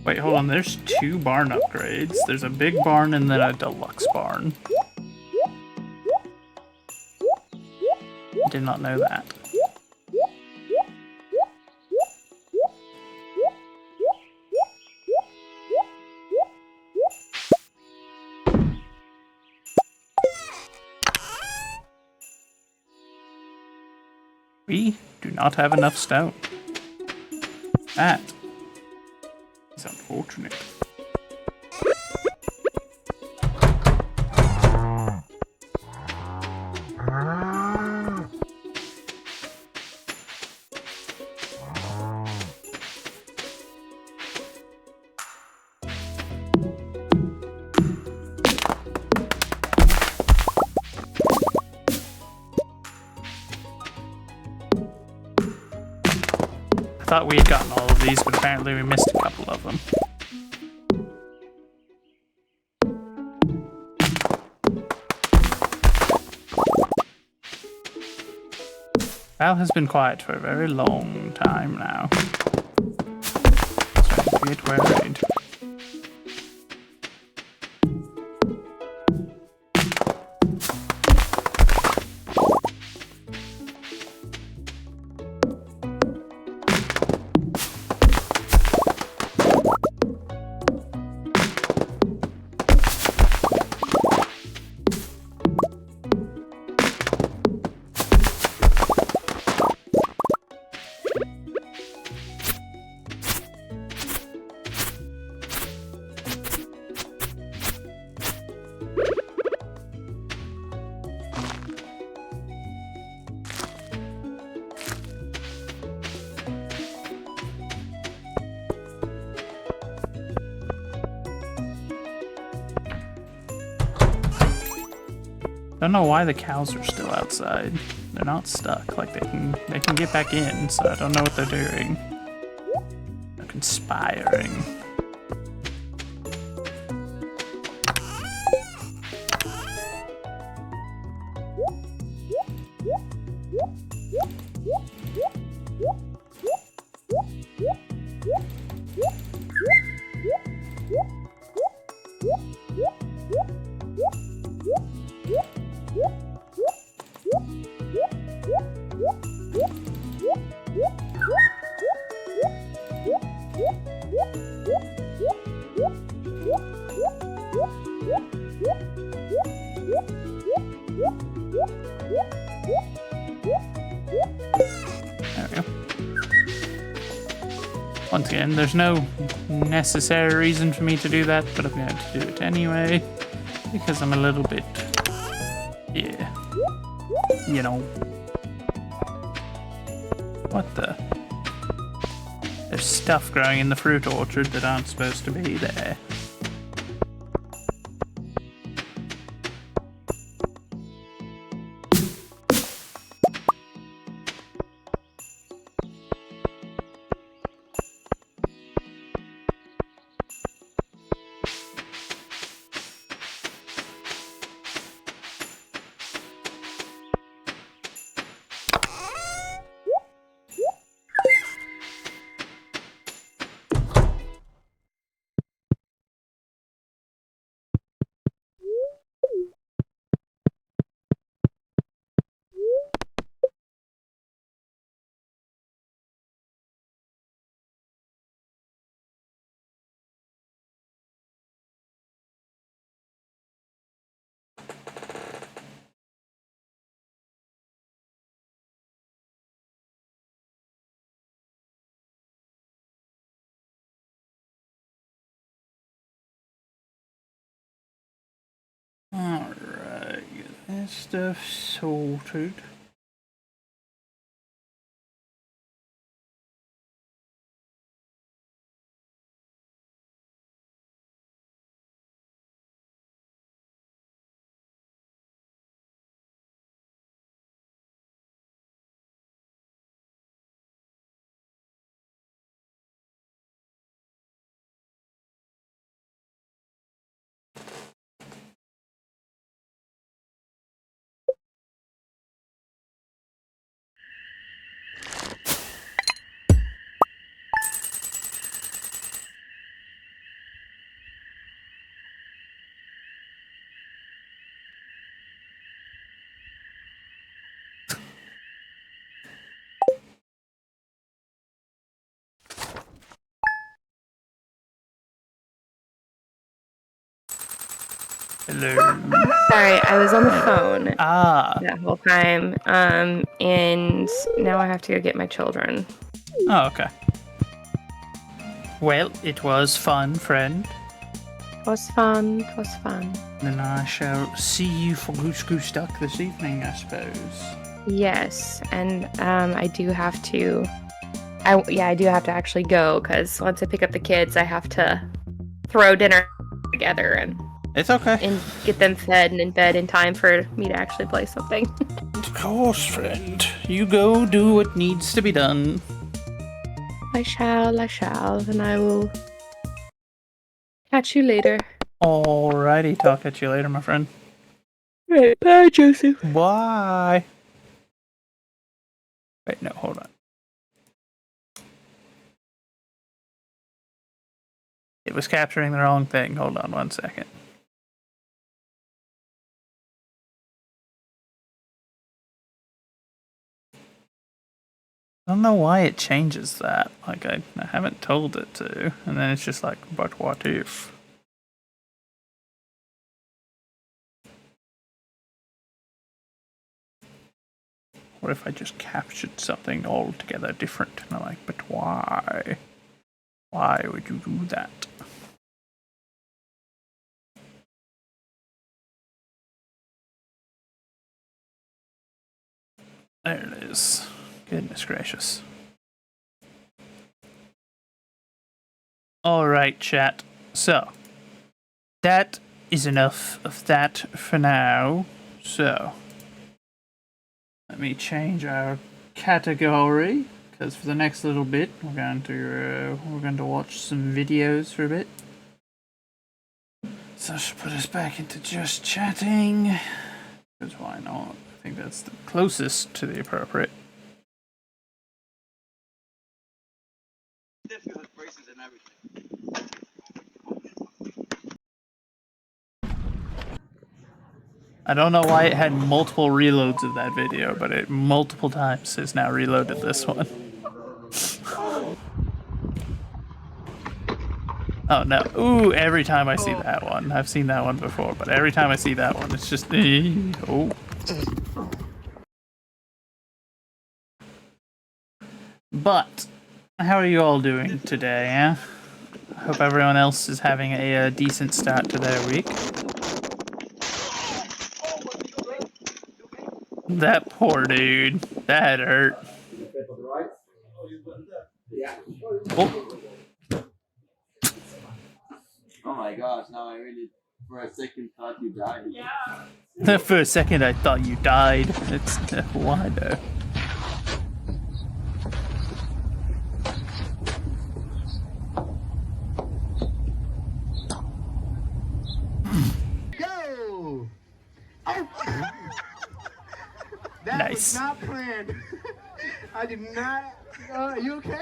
Wait, hold on, there's 2 barn upgrades. There's a big barn and then a deluxe barn. Did not know that. We do not have enough stone. That is unfortunate. I thought we had gotten all of these, but apparently we missed a couple of them. Val has been quiet for a very long time now. Starting to get worried. Don't know why the cows are still outside. They're not stuck. Like they can get back in, so I don't know what they're doing. They're conspiring. There we go. Once again, there's no necessary reason for me to do that, but I'm going to do it anyway, because I'm a little bit, yeah, you know. What the? There's stuff growing in the fruit orchard that aren't supposed to be there. Alright, get that stuff sorted. Hello. Sorry, I was on the phone Ah. that whole time. And now I have to go get my children. Oh, okay. Well, it was fun, friend. It was fun. It was fun. Then I shall see you for Goose Duck this evening, I suppose. Yes, and I do have to. I do have to actually go because once I pick up the kids, I have to throw dinner together and It's okay. get them fed and in bed in time for me to actually play something. Of course, friend. You go do what needs to be done. I shall, and I will catch you later. Alrighty, talk at you later, my friend. Right, bye, Joseph. Bye. Wait, no, hold on. It was capturing the wrong thing. Hold on 1 second. I don't know why it changes that. Like, I haven't told it to. And then it's just like, but what if? What if I just captured something altogether different? And I'm like, but why? Why would you do that? There it is. Goodness gracious. Alright, chat. So, that is enough of that for now. So, let me change our category, because for the next little bit, we're going to watch some videos for a bit. So I should put us back into just chatting, because why not? I think that's the closest to the appropriate. I don't know why it had multiple reloads of that video, but it multiple times has now reloaded this one. Oh no. Ooh, every time I see that one. I've seen that one before, but every time I see that one, it's just... oh. But, how are you all doing today, eh? I hope everyone else is having a decent start to their week. That poor dude. That hurt. Oh. Oh my gosh, now I really, for a second, thought you died. Yeah. For a second, I thought you died. It's... why though? Go! That Nice. was not planned. I did not. Are you okay?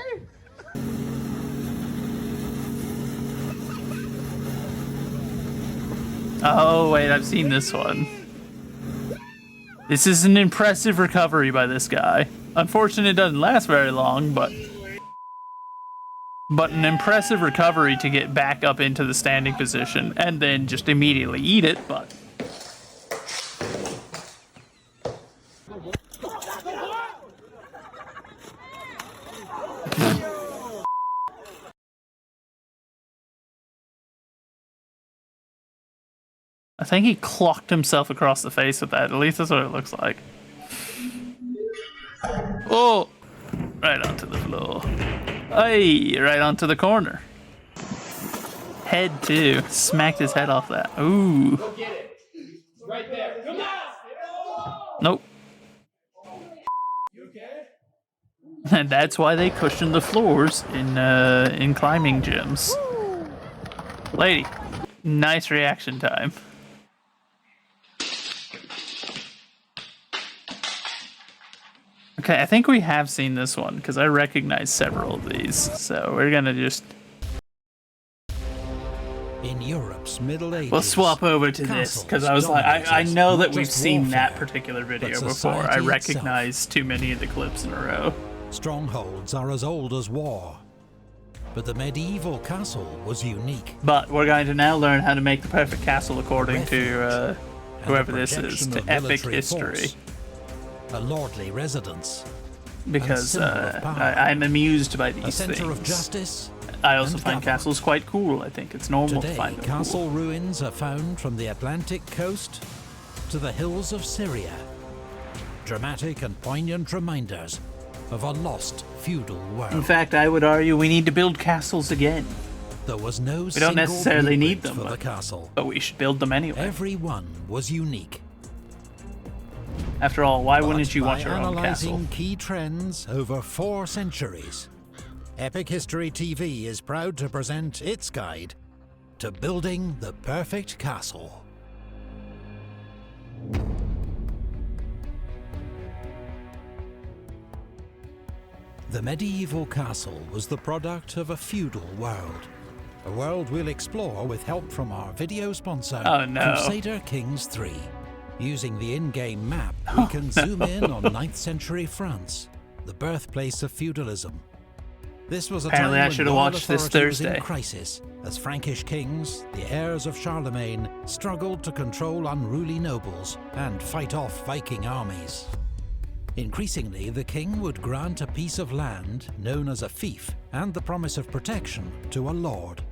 Oh, wait, I've seen this one. This is an impressive recovery by this guy. Unfortunately, it doesn't last very long, but an impressive recovery to get back up into the standing position and then just immediately eat it, but... I think he clocked himself across the face with that. At least that's what it looks like. Oh! Right onto the floor. Hey! Right onto the corner. Head, too. Smacked his head off that. Ooh. Go get it. It's right there. Come on. Nope. You okay? And that's why they cushion the floors in climbing gyms. Lady, nice reaction time. Okay, I think we have seen this one because I recognize several of these. So we're gonna just In Europe's Middle Ages, we'll swap over to this because I was like, I know that we've seen that particular video before. I recognize too many of the clips in a row. Strongholds are as old as war, but the medieval castle was unique. But we're going to now learn how to make the perfect castle according to whoever this is, to epic history. A lordly residence, Because I'm amused by a these center of things. justice. I also and find government. castles quite cool. I think it's normal to Today, find them castle cool. ruins are found from the Atlantic coast to the hills of Syria. Dramatic and poignant reminders of a lost feudal world. In fact, I would argue we need to build castles again. There was no We don't necessarily need them, for the castle. but we should build them anyway. Every one was unique. After all, why But wouldn't you want by your own analyzing castle? key trends over 4 centuries, Epic History TV is proud to present its guide to building the perfect castle. The medieval castle was the product of a feudal world. A world we'll explore with help from our video sponsor, Oh, no. Crusader Kings 3. Using the in-game map, we can zoom in on 9th century France, the birthplace of feudalism. This was a Apparently time I when should have royal watched this authority was in Thursday. crisis, as Frankish kings, the heirs of Charlemagne, struggled to control unruly nobles and fight off Viking armies. Increasingly, the king would grant a piece of land, known as a fief, and the promise of protection to a lord.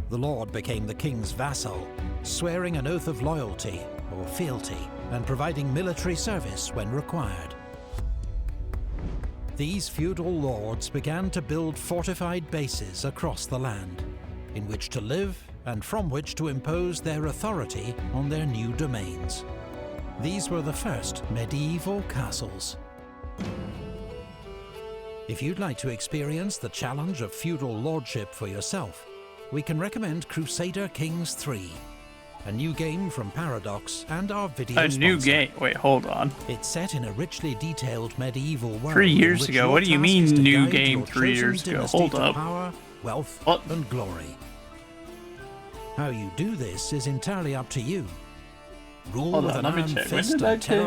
The lord became the king's vassal, swearing an oath of loyalty or fealty, and providing military service when required. These feudal lords began to build fortified bases across the land, in which to live and from which to impose their authority on their new domains. These were the first medieval castles. If you'd like to experience the challenge of feudal lordship for yourself, we can recommend Crusader Kings 3, a new game from Paradox and our video A new sponsor. game? Wait, hold on. It's set in a richly detailed medieval world. 3 in years which ago? your What do you task mean is to new guide game your 3 chosen years ago? dynasty Hold to up. power, wealth, What? and glory. How you do this is entirely up to you. Rule Hold with on, an let me iron check. When fist did I and change